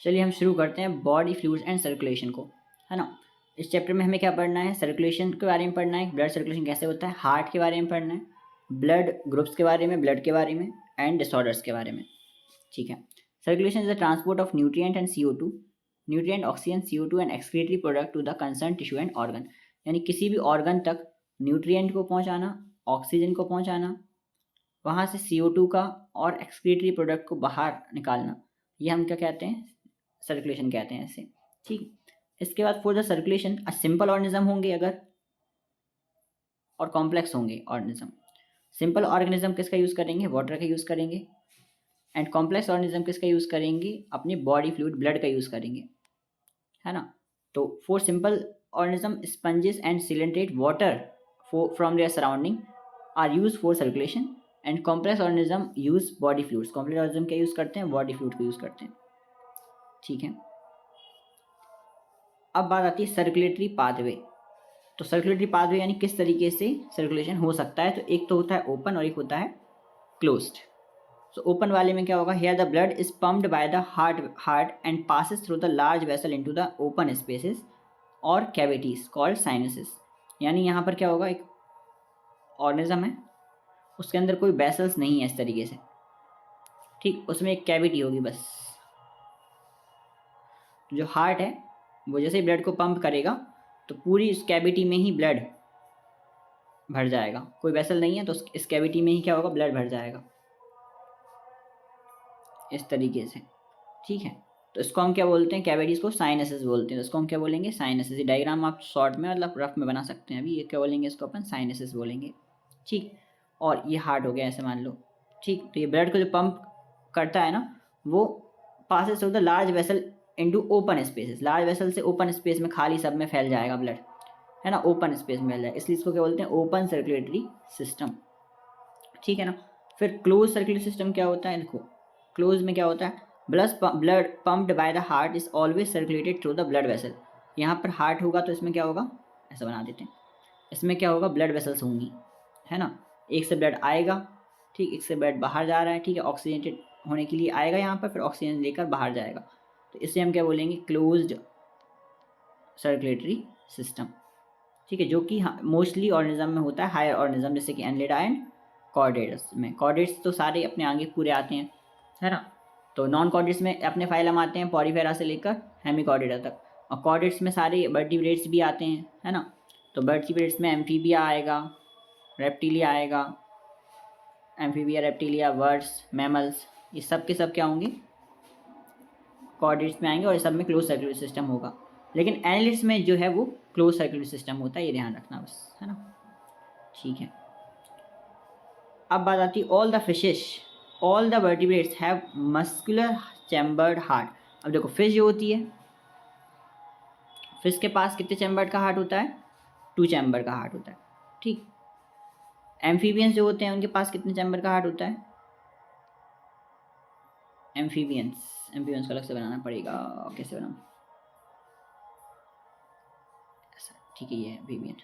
चलिए हम शुरू करते हैं बॉडी फ्लूइड्स एंड सर्कुलेशन को, है ना। इस चैप्टर में हमें क्या पढ़ना है, सर्कुलेशन के बारे में पढ़ना है, ब्लड सर्कुलेशन कैसे होता है, हार्ट के बारे में पढ़ना है, ब्लड ग्रुप्स के बारे में, ब्लड के बारे में एंड डिसऑर्डर्स के बारे में। ठीक है। Circulation is the transport of nutrient and CO2, nutrient oxygen, CO2 and excretory product to the concern tissue and organ. यानी किसी भी ऑर्गन तक न्यूट्रिएंट को पहुंचाना, ऑक्सीजन को पहुंचाना, वहाँ से CO2 का और एक्सक्रीटरी प्रोडक्ट को बाहर निकालना, ये हम क्या कहते हैं, सर्कुलेशन कहते हैं इसे। ठीक। इसके बाद for the circulation a simple organism होंगे अगर, और कॉम्प्लेक्स होंगे ऑर्गेनिज्म। सिंपल ऑर्गेनिज्म किसका यूज़ करेंगे, वाटर का यूज़ करेंगे, एंड कॉम्प्लेक्स ऑर्गेनिज्म किसका यूज़ करेंगे, अपनी बॉडी फ्लूइड ब्लड का यूज़ करेंगे, है ना। तो for simple organism sponges and coelenterate water from their surrounding are use for circulation, and complex organism use body fluids. Complex organism क्या यूज़ करते हैं, बॉडी फ्लूइड को यूज़ करते हैं। ठीक है। अब बात आती है सर्कुलेटरी पाथवे। तो सर्कुलेटरी पाथवे यानी किस तरीके से सर्कुलेशन हो सकता है। तो एक तो होता है ओपन और एक होता है क्लोज्ड। सो ओपन वाले में क्या होगा, here the blood is pumped by the heart and passes through the large vessel into the open spaces और कैविटीज कॉल्ड साइनसेस। यानी यहाँ पर क्या होगा, एक ऑर्गेनिज्म है, उसके अंदर कोई वेसल्स नहीं है इस तरीके से, ठीक, उसमें एक कैविटी होगी बस। जो हार्ट है वो जैसे ही ब्लड को पंप करेगा तो पूरी इस कैविटी में ही ब्लड भर जाएगा, कोई वेसल नहीं है तो इस कैविटी में ही क्या होगा, ब्लड भर जाएगा इस तरीके से। ठीक है। तो इसको हम क्या बोलते हैं, कैविटीज को साइनसेस बोलते हैं। तो इसको हम क्या बोलेंगे, साइनसेस। ये डायग्राम आप शॉर्ट में मतलब रफ में बना सकते हैं। अभी ये क्या बोलेंगे, इसको अपन साइनसेस बोलेंगे। ठीक। और ये हार्ट हो गया ऐसे मान लो। ठीक। तो ये ब्लड को जो पंप करता है ना, वो passes through the large vessel into open spaces. Large vessel से ओपन स्पेस में, खाली सब में फैल जाएगा ब्लड, है ना, ओपन स्पेस में फैल जाएगा, इसलिए इसको क्या बोलते हैं, ओपन सर्कुलेटरी सिस्टम। ठीक है ना। फिर क्लोज सर्कुलेटरी सिस्टम क्या होता है, देखो क्लोज में क्या होता है, blood pumped by the heart is always circulated through the blood vessel. यहाँ पर हार्ट होगा तो इसमें क्या होगा, ऐसा बना देते हैं, इसमें क्या होगा, ब्लड वेसल्स होंगी, है ना। एक से ब्लड आएगा, ठीक, एक से ब्लड बाहर जा रहा है, ठीक है, ऑक्सीजनेटेड होने के लिए आएगा यहाँ पर, फिर ऑक्सीजन लेकर बाहर जाएगा। तो इससे हम क्या बोलेंगे, क्लोज्ड सर्कुलेटरी सिस्टम। ठीक है। जो कि मोस्टली ऑर्गेनिज्म में होता है, हायर ऑर्गेनिज्म जैसे कि एनलिडा एंड कॉर्डेट्स में। कॉर्डेट्स तो सारे अपने आगे पूरे आते हैं, है ना। तो नॉन कॉर्डेट्स में अपने फाइलम आते हैं पॉरीफेरा से लेकर हेमिकॉर्डेटा तक, और कॉर्डेट्स में सारे वर्टिब्रेट्स भी आते हैं, है ना। तो वर्टिब्रेट्स में एम्फीबिया आएगा, रेप्टिलिया आएगा, एम्फीबिया, रेप्टिलिया, बर्ड्स, मैमल्स, ये सब के सब क्या होंगे, कॉर्डेट्स में आएंगे, और इस सब में क्लोज सर्कुलेटरी सिस्टम होगा। लेकिन एनालिट्स में जो है वो क्लोज सर्कुलेटरी सिस्टम होता है, ये ध्यान रखना बस, है ना। ठीक है। अब बात आती है all the fishes, all the vertebrates have muscular chambered heart. अब देखो फिश जो होती है, फिश के पास कितने चैम्बर्ड का हार्ट होता है, 2 चैम्बर का हार्ट होता है। ठीक। एम्फीबियंस जो होते हैं उनके पास कितने चैम्बर का हार्ट होता है, एम्फीबियंस को अलग से बनाना पड़ेगा, कैसे बनाऊँ, ऐसा, ठीक है, ये एम्फीबियन,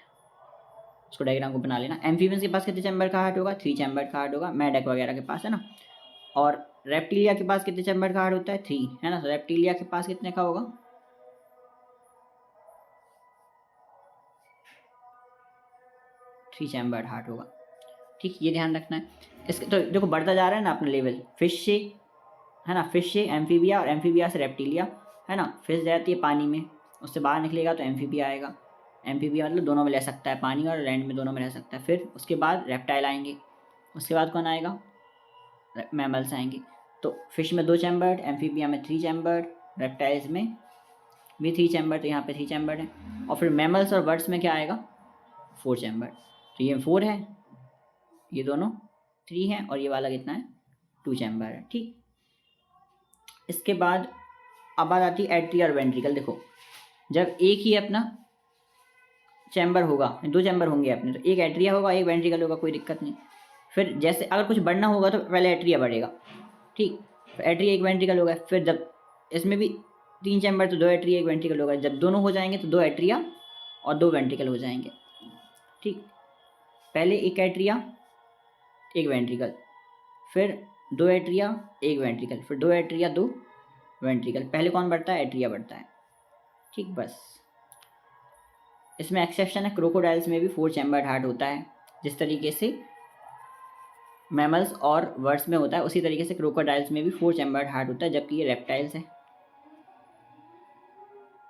उसको डायग्राम को बना लेना। एम्फीबियंस के पास कितने चैम्बर का हार्ट होगा, 3 चैम्बर का हार्ट होगा, मेढक वगैरह के पास, है ना। और रेप्टिलिया के पास कितने चैम्बर का हार्ट होता है, 3, है ना। तो रेप्टिलिया के पास कितने का होगा, 3 चैम्बर्ड हार्ट होगा। ठीक, ये ध्यान रखना है। इसके तो देखो बढ़ता जा रहा है ना अपना लेवल, फिश से, है ना, फिश से एम्फीबिया, और एम्फीबिया से रेप्टिलिया, है ना। फिश रहती है पानी में, उससे बाहर निकलेगा तो एम्फीबिया आएगा। एम्फीबिया मतलब दोनों में रह सकता है, पानी और लैंड में दोनों में रह सकता है। फिर उसके बाद रेप्टाइल आएंगे, उसके बाद कौन आएगा, मैमल्स आएंगे। तो फिश में 2 चैम्बर्ड, एम्फीबिया में 3 चैम्बर्ड, रेप्टाइल्स में भी 3 चैम्बर्ड, तो यहाँ पे 3 चैम्बर्ड है। और फिर मैमल्स और बर्ड्स में क्या आएगा, 4 चैम्बर्ड। तो ये 4 है, ये दोनों 3 है, और ये वाला कितना है, 2 चैम्बर है। ठीक। इसके बाद अब बात आती है एट्रिया और वेंट्रिकल। देखो जब एक ही अपना चैम्बर होगा, 2 चैम्बर होंगे अपने, तो एक एट्रिया होगा, एक वेंट्रिकल होगा, कोई दिक्कत नहीं। फिर जैसे अगर कुछ बढ़ना होगा तो पहले एट्रिया बढ़ेगा, ठीक, एट्रिया एक वेंट्रिकल होगा। फिर जब इसमें भी 3 चैम्बर, तो 2 एट्रिया एक वेंट्रिकल होगा। जब दोनों हो जाएंगे तो 2 एट्रिया और 2 वेंट्रिकल हो जाएंगे। ठीक। पहले एक एट्रिया एक वेंट्रिकल, फिर 2 एट्रिया एक वेंट्रिकल, फिर 2 एट्रिया 2 वेंट्रिकल। पहले कौन बढ़ता है? एट्रिया बढ़ता है। ठीक, बस इसमें एक्सेप्शन है, क्रोकोडाइल्स में भी 4 चैम्बर्ड हार्ट होता है। जिस तरीके से मैमल्स और बर्ड्स में होता है उसी तरीके से क्रोकोडाइल्स में भी 4 चैम्बर्ड हार्ट होता है, जबकि ये रेप्टाइल्स है।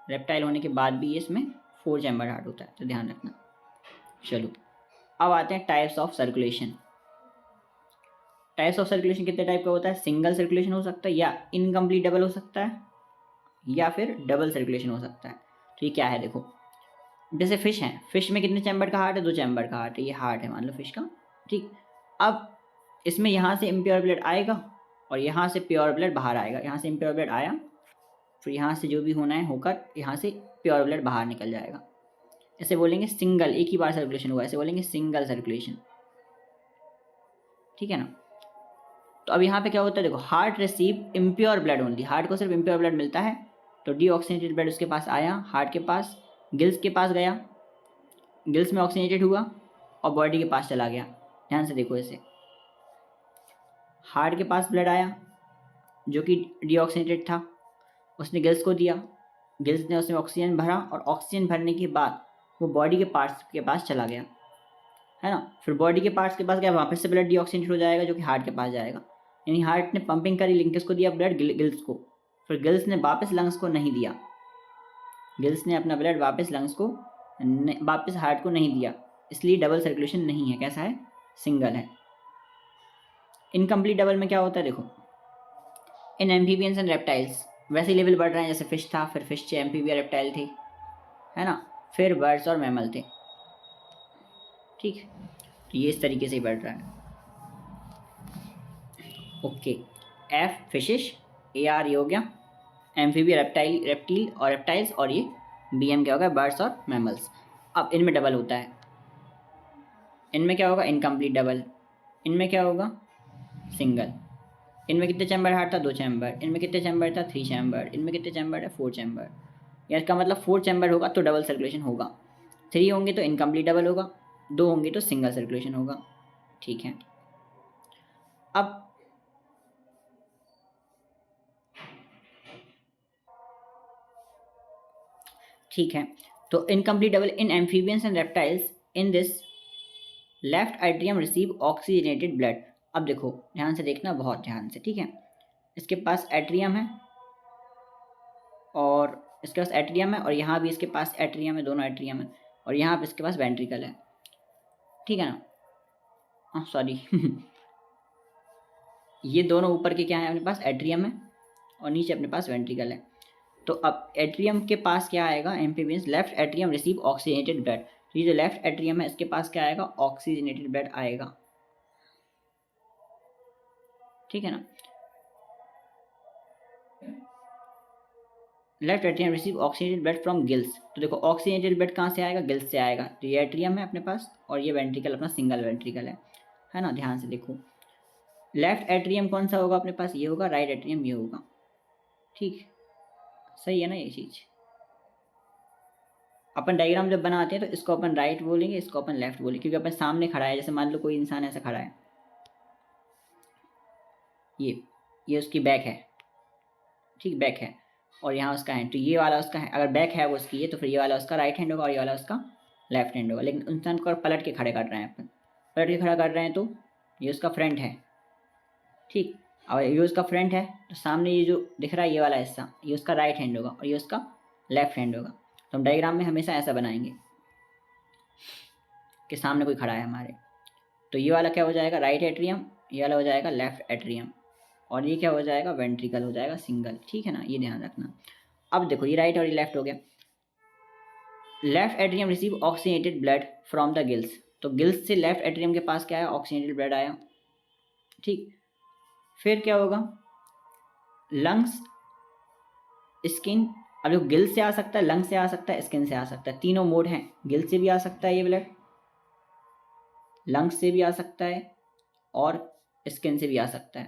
रेप्टाइल होने के बाद भी ये इसमें 4 चैम्बर्ड हार्ट होता है, तो ध्यान रखना। चलो अब आते हैं types of circulation. Types of circulation कितने टाइप का होता है? सिंगल सर्कुलेशन हो सकता है, या इनकम्प्लीट डबल हो सकता है, या फिर डबल सर्कुलेशन हो सकता है। तो ये क्या है देखो, जैसे फिश है, फिश में कितने चैम्बर का हार्ट है? 2 चैम्बर का हार्ट है, ये हार्ट है मान लो फिश का। ठीक, अब इसमें यहाँ से इम्प्योर ब्लड आएगा और यहाँ से प्योर ब्लड बाहर आएगा। यहाँ से इम्प्योर ब्लड आया, फिर यहाँ से जो भी होना है होकर यहाँ से प्योर ब्लड बाहर निकल जाएगा। ऐसे बोलेंगे सिंगल, एक ही बार सर्कुलेशन हुआ, ऐसे बोलेंगे सिंगल सर्कुलेशन। ठीक है ना। तो अब यहाँ पे क्या होता है देखो, heart receive impure blood only, heart को सिर्फ इम्प्योर ब्लड मिलता है, तो डीऑक्सीजनेटेड ब्लड उसके पास आया, हार्ट के पास, गिल्स के पास गया, गिल्स में ऑक्सीजनेटेड हुआ और बॉडी के पास चला गया। ध्यान से देखो, ऐसे हार्ट के पास ब्लड आया जो कि डीऑक्सीजनेटेड था, उसने गिल्स को दिया, गिल्स ने उसमें ऑक्सीजन भरा और ऑक्सीजन भरने के बाद वो बॉडी के पार्ट्स के पास चला गया, है ना। फिर बॉडी के पार्ट्स के पास गया, वापस से ब्लड डीऑक्सीजनेटेड हो जाएगा जो कि हार्ट के पास जाएगा। यानी हार्ट ने पंपिंग करी, लिंकेज को दिया ब्लड गिल्स को, फिर गिल्स ने वापस लंग्स को नहीं दिया, गिल्स ने अपना ब्लड वापस लंग्स को वापस हार्ट को नहीं दिया, इसलिए डबल सर्कुलेशन नहीं है। कैसा है? सिंगल है। इनकम्प्लीट डबल में क्या होता है देखो, इन एम्फीबियंस एंड रेप्टाइल्स वैसे लेवल बढ़ रहे हैं, जैसे फिश था, फिर फिश से एम्फीबिया रेप्टाइल थे, है ना, फिर बर्ड्स और मैमल थे। ठीक, तो ये इस तरीके से ही बढ़ रहा है। ओके, एफ फिशिश, ए आर ये हो गया एम्फीबिया रेप्टील और रेप्टाइल्स, और ये बी एम क्या होगा? बर्ड्स और मैमल्स। अब इनमें डबल होता है, इनमें क्या होगा? Incomplete double. इनमें क्या होगा? सिंगल। इनमें कितने चैम्बर हार्ट था? 2 चैम्बर। इनमें कितने चैम्बर था? 3 चैम्बर। इनमें कितने चैम्बर है? 4 चैम्बर। या इसका मतलब 4 चैम्बर होगा तो डबल सर्कुलेशन होगा, 3 होंगे तो इनकम्प्लीट डबल होगा, 2 होंगे तो सिंगल सर्कुलेशन होगा। ठीक है, अब ठीक है, तो incomplete double in amphibians and reptiles in this left atrium receive oxygenated blood. अब देखो ध्यान से देखना, बहुत ध्यान से, ठीक है। इसके पास एट्रियम है और इसके पास एट्रियम है, और यहाँ भी इसके पास एट्रियम है, दोनों एट्रियम है, और यहाँ पे इसके पास वेंट्रिकल है। ठीक है ना, सॉरी ये दोनों ऊपर के क्या है? अपने पास एट्रियम है और नीचे अपने पास वेंट्रिकल है। तो अब एट्रियम के पास क्या आएगा? Amphibians left atrium receive oxygenated blood. तो ये जो लेफ्ट एट्रियम है इसके पास क्या आएगा? ऑक्सीजनेटेड ब्लड आएगा। ठीक है ना, left atrium receive oxygenated blood from gills. तो देखो ऑक्सीजनेटेड ब्लड कहाँ से आएगा? गिल्स से आएगा। तो ये एट्रियम है अपने पास और ये वेंट्रिकल अपना सिंगल वेंट्रिकल है ना। ध्यान से देखो, लेफ्ट एट्रियम कौन सा होगा अपने पास? ये होगा। राइट एट्रियम ये होगा। ठीक, सही है ना ये चीज़। अपन डायग्राम जब बनाते हैं तो इसको अपन राइट बोलेंगे, इसको अपन लेफ्ट बोलेंगे, क्योंकि अपन सामने खड़ा है। जैसे मान लो कोई इंसान ऐसा खड़ा है, ये उसकी बैक है, ठीक, बैक है, और यहाँ उसका हैंड, तो ये वाला उसका है। अगर बैक है वो उसकी ये, तो फिर ये वाला उसका राइट हैंड होगा और ये वाला उसका लेफ्ट हैंड होगा। लेकिन इंसान को पलट के खड़े कर रहे हैं अपन, पलट के खड़ा कर रहे हैं, तो ये उसका फ्रंट है। ठीक, और ये उसका फ्रंट है, तो सामने ये जो दिख रहा है ये वाला हिस्सा, ये उसका राइट हैंड होगा और ये उसका लेफ्ट हैंड होगा। तो हम डायग्राम में हमेशा ऐसा बनाएंगे कि सामने कोई खड़ा है हमारे, तो ये वाला क्या हो जाएगा? राइट एट्रियम, ये वाला हो जाएगा लेफ्ट एट्रियम, और ये क्या हो जाएगा? वेंट्रिकल हो जाएगा सिंगल। ठीक है ना, ये ध्यान रखना। अब देखो ये राइट और ये लेफ्ट हो गया। Left atrium receive oxygenated blood from the gills. तो गिल्स से लेफ्ट एट्रियम के पास क्या आया? ऑक्सीजनेटेड ब्लड आया। ठीक, फिर क्या होगा? Lungs, skin. अब जो गिल से आ सकता है, लंग से आ सकता है, स्किन से आ सकता है, तीनों मोड हैं। गिल से भी आ सकता है ये ब्लड, लंग्स से भी आ सकता है और स्किन से भी आ सकता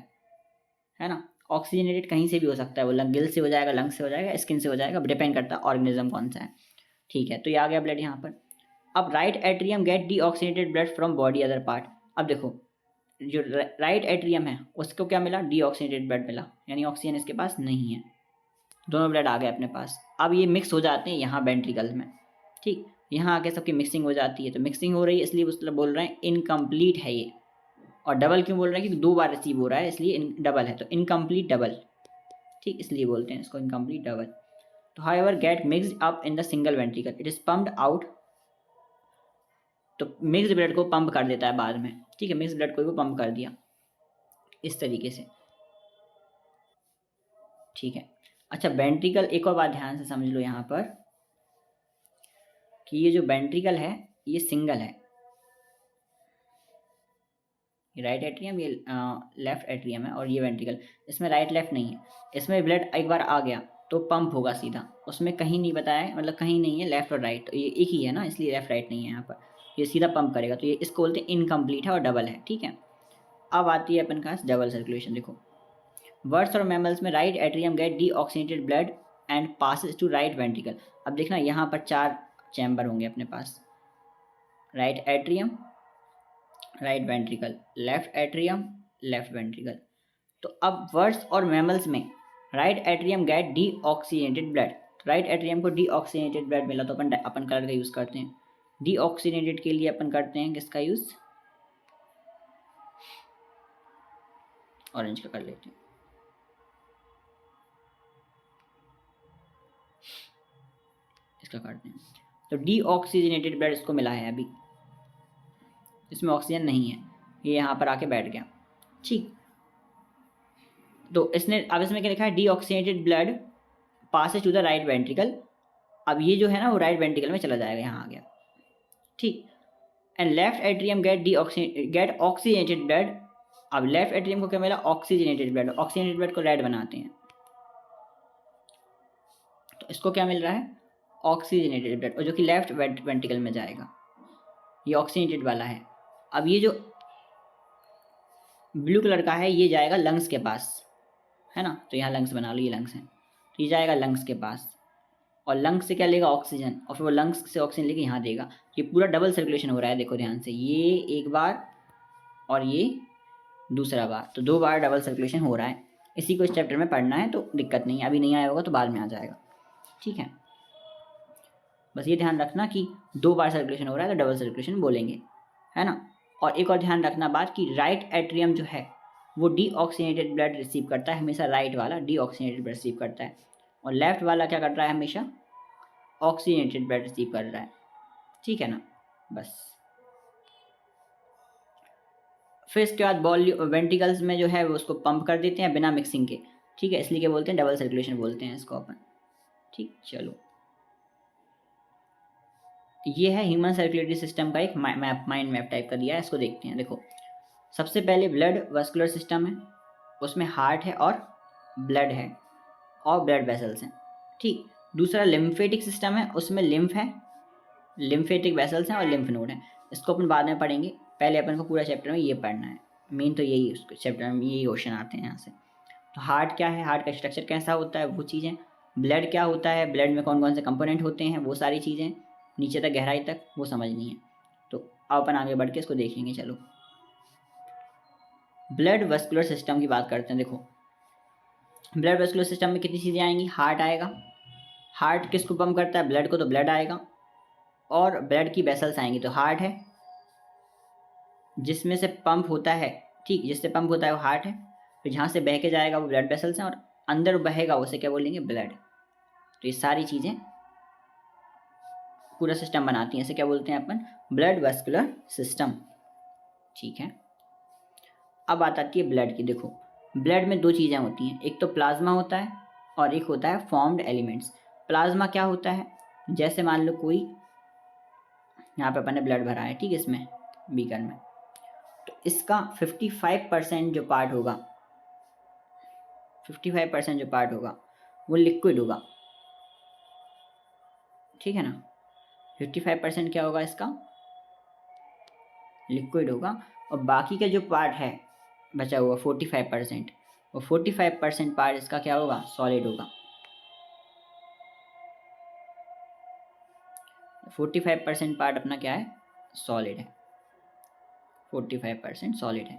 है ना। ऑक्सीजनेटेड कहीं से भी हो सकता है, वो गिल से हो जाएगा, लंग्स से हो जाएगा, स्किन से हो जाएगा, डिपेंड करता है ऑर्गेनिज्म कौन सा है। ठीक है, तो ये आ गया ब्लड यहाँ पर। अब right atrium get deoxygenated blood from body other part. अब देखो जो राइट एट्रियम है उसको क्या मिला? डीऑक्सीजनेटेड ब्लड मिला, यानी ऑक्सीजन इसके पास नहीं है। दोनों ब्लड आ गए अपने पास। अब ये मिक्स हो जाते हैं यहाँ वेंट्रिकल्स में, ठीक। यहाँ आके सबकी मिक्सिंग हो जाती है, तो मिक्सिंग हो रही है इसलिए मतलब बोल रहे हैं इनकम्प्लीट है ये। और डबल क्यों बोल रहे हैं कि 2 बार रिसीव हो रहा है, इसलिए डबल है, तो इनकम्प्लीट डबल, ठीक, इसलिए बोलते हैं इसको इनकम्प्लीट डबल। तो however gate mixed up in the single ventricle, it is pumped out. तो मिक्स्ड ब्लड को पंप कर देता है बाद में, ठीक है, मिक्स्ड ब्लड को भी पंप कर दिया इस तरीके से, ठीक है। अच्छा, वेंट्रिकल, एक और बात ध्यान से समझ लो यहाँ पर कि ये जो वेंट्रिकल है ये सिंगल है, ये राइट एट्रियम, ये लेफ्ट एट्रियम है, और ये वेंट्रिकल, इसमें राइट लेफ्ट नहीं है। इसमें ब्लड एक बार आ गया तो पंप होगा सीधा, उसमें कहीं नहीं बताया है, मतलब कहीं नहीं है लेफ्ट और राइट, तो ये एक ही है ना, इसलिए लेफ्ट राइट नहीं है यहाँ पर, ये सीधा पंप करेगा, तो ये इसको बोलते हैं इनकम्प्लीट है और डबल है, ठीक है। अब आती है अपन के पास डबल सर्कुलेशन। देखो, बर्ड्स और मैमल्स में right atrium get deoxygenated blood and passes to right ventricle. अब देखना यहाँ पर 4 चैम्बर होंगे अपने पास, right atrium, right ventricle, left atrium, left ventricle. तो अब बर्ड्स और मैमल्स में right atrium get deoxygenated blood, right atrium को डीऑक्सीनेटेड ब्लड मिला तो अपन कलर का यूज़ करते हैं। डीऑक्सीनेटेड के लिए अपन करते हैं किसका यूज़, ऑरेंज का कर लेते हैं। इसका करते हैं, तो डीऑक्सीजनेटेड ब्लड इसको मिला है, अभी इसमें ऑक्सीजन नहीं है, ये यहाँ पर आके बैठ गया, ठीक। तो इसने अब इसमें क्या लिखा है, deoxygenated blood passes to the right ventricle. अब ये जो है ना वो राइट वेंट्रिकल में चला जाएगा, यहाँ आ गया, ठीक। And left atrium get oxygenated blood. अब लेफ्ट एट्रियम को क्या मिला, ऑक्सीजनेटेड ब्लड, ऑक्सीजनेटेड ब्लड को रेड बनाते हैं, तो इसको क्या मिल रहा है, ऑक्सीजनेटेड ब्लड, और जो कि लेफ्ट वेंट्रिकल में जाएगा, ये ऑक्सीजनेटेड वाला है। अब ये जो ब्लू कलर का है ये जाएगा लंग्स के पास, है ना, तो यहाँ लंग्स बना लो, ये लंग्स हैं, तो ये जाएगा लंग्स के पास, और लंग्स से क्या लेगा, ऑक्सीजन, और फिर वो लंग्स से ऑक्सीजन लेके यहाँ देगा। ये पूरा डबल सर्कुलेशन हो रहा है, देखो ध्यान से, ये एक बार और ये दूसरा बार, तो 2 बार डबल सर्कुलेशन हो रहा है। इसी को इस चैप्टर में पढ़ना है, तो दिक्कत नहीं है, अभी नहीं आया होगा तो बाद में आ जाएगा, ठीक है। बस ये ध्यान रखना कि 2 बार सर्कुलेशन हो रहा है तो डबल सर्कुलेशन बोलेंगे, है ना। और एक और ध्यान रखना बात कि राइट एट्रियम जो है वो डीऑक्सीनेटेड ब्लड रिसीव करता है हमेशा, राइट वाला डीऑक्सीनेटेड ब्लड रिसीव करता है, और लेफ्ट वाला क्या कर रहा है, हमेशा ऑक्सीनेटेड ब्लड रिसीव कर रहा है, ठीक है ना। बस फिर इसके बाद वेंट्रिकल्स में जो है वो उसको पंप कर देते हैं बिना मिक्सिंग के, ठीक है, इसलिए क्या बोलते हैं, डबल सर्कुलेशन बोलते हैं इसको अपन, ठीक। चलो, ये है ह्यूमन सर्कुलेटरी सिस्टम का एक माइंड मैप टाइप का दिया है, इसको देखते हैं। देखो, सबसे पहले ब्लड वस्कुलर सिस्टम है, उसमें हार्ट है और ब्लड है और ब्लड वेसल्स हैं, ठीक। दूसरा लिम्फेटिक सिस्टम है, उसमें लिम्फ है, लिम्फेटिक वेसल्स हैं और लिम्फ नोड हैं, इसको अपन बाद में पढ़ेंगे, पहले अपन को पूरा चैप्टर में ये पढ़ना है, मेन तो यही उसको चैप्टर में यही क्वेश्चन आते हैं यहाँ से। तो हार्ट क्या है, हार्ट का स्ट्रक्चर कैसा होता है, वो चीज़ें। ब्लड क्या होता है, ब्लड में कौन कौन से कंपोनेंट होते हैं, वो सारी चीज़ें, नीचे तक गहराई तक वो समझनी है। तो अब अपन आगे बढ़ के इसको देखेंगे। चलो, ब्लड वस्कुलर सिस्टम की बात करते हैं। देखो, ब्लड वस्कुलर सिस्टम में कितनी चीज़ें आएंगी, हार्ट आएगा, हार्ट किसको पंप करता है, ब्लड को, तो ब्लड आएगा, और ब्लड की वेसल्स आएंगी, तो हार्ट है जिसमें से पंप होता है, ठीक, जिससे पंप होता है वो हार्ट है, फिर जहाँ से बह के जाएगा वो ब्लड वेसल्स हैं, और अंदर बहेगा उसे क्या बोलेंगे, ब्लड। तो ये सारी चीज़ें पूरा सिस्टम बनाती हैं, इसे क्या बोलते हैं अपन, ब्लड वस्कुलर सिस्टम, ठीक है। अब बात आती है ब्लड की। देखो, ब्लड में 2 चीज़ें होती हैं, एक तो प्लाज्मा होता है और एक होता है फॉर्म्ड एलिमेंट्स। प्लाज्मा क्या होता है, जैसे मान लो कोई, यहाँ पे अपन ने ब्लड भरा है, ठीक है, इसमें बीकर में, तो इसका 55% जो पार्ट होगा, 55% जो पार्ट होगा वो लिक्विड होगा, ठीक है ना। 55% क्या होगा इसका, लिक्विड होगा, और बाकी का जो पार्ट है बचा हुआ 45%, और 45% पार्ट इसका क्या होगा, सॉलिड होगा। 45% पार्ट अपना क्या है, सॉलिड है, 45% सॉलिड है,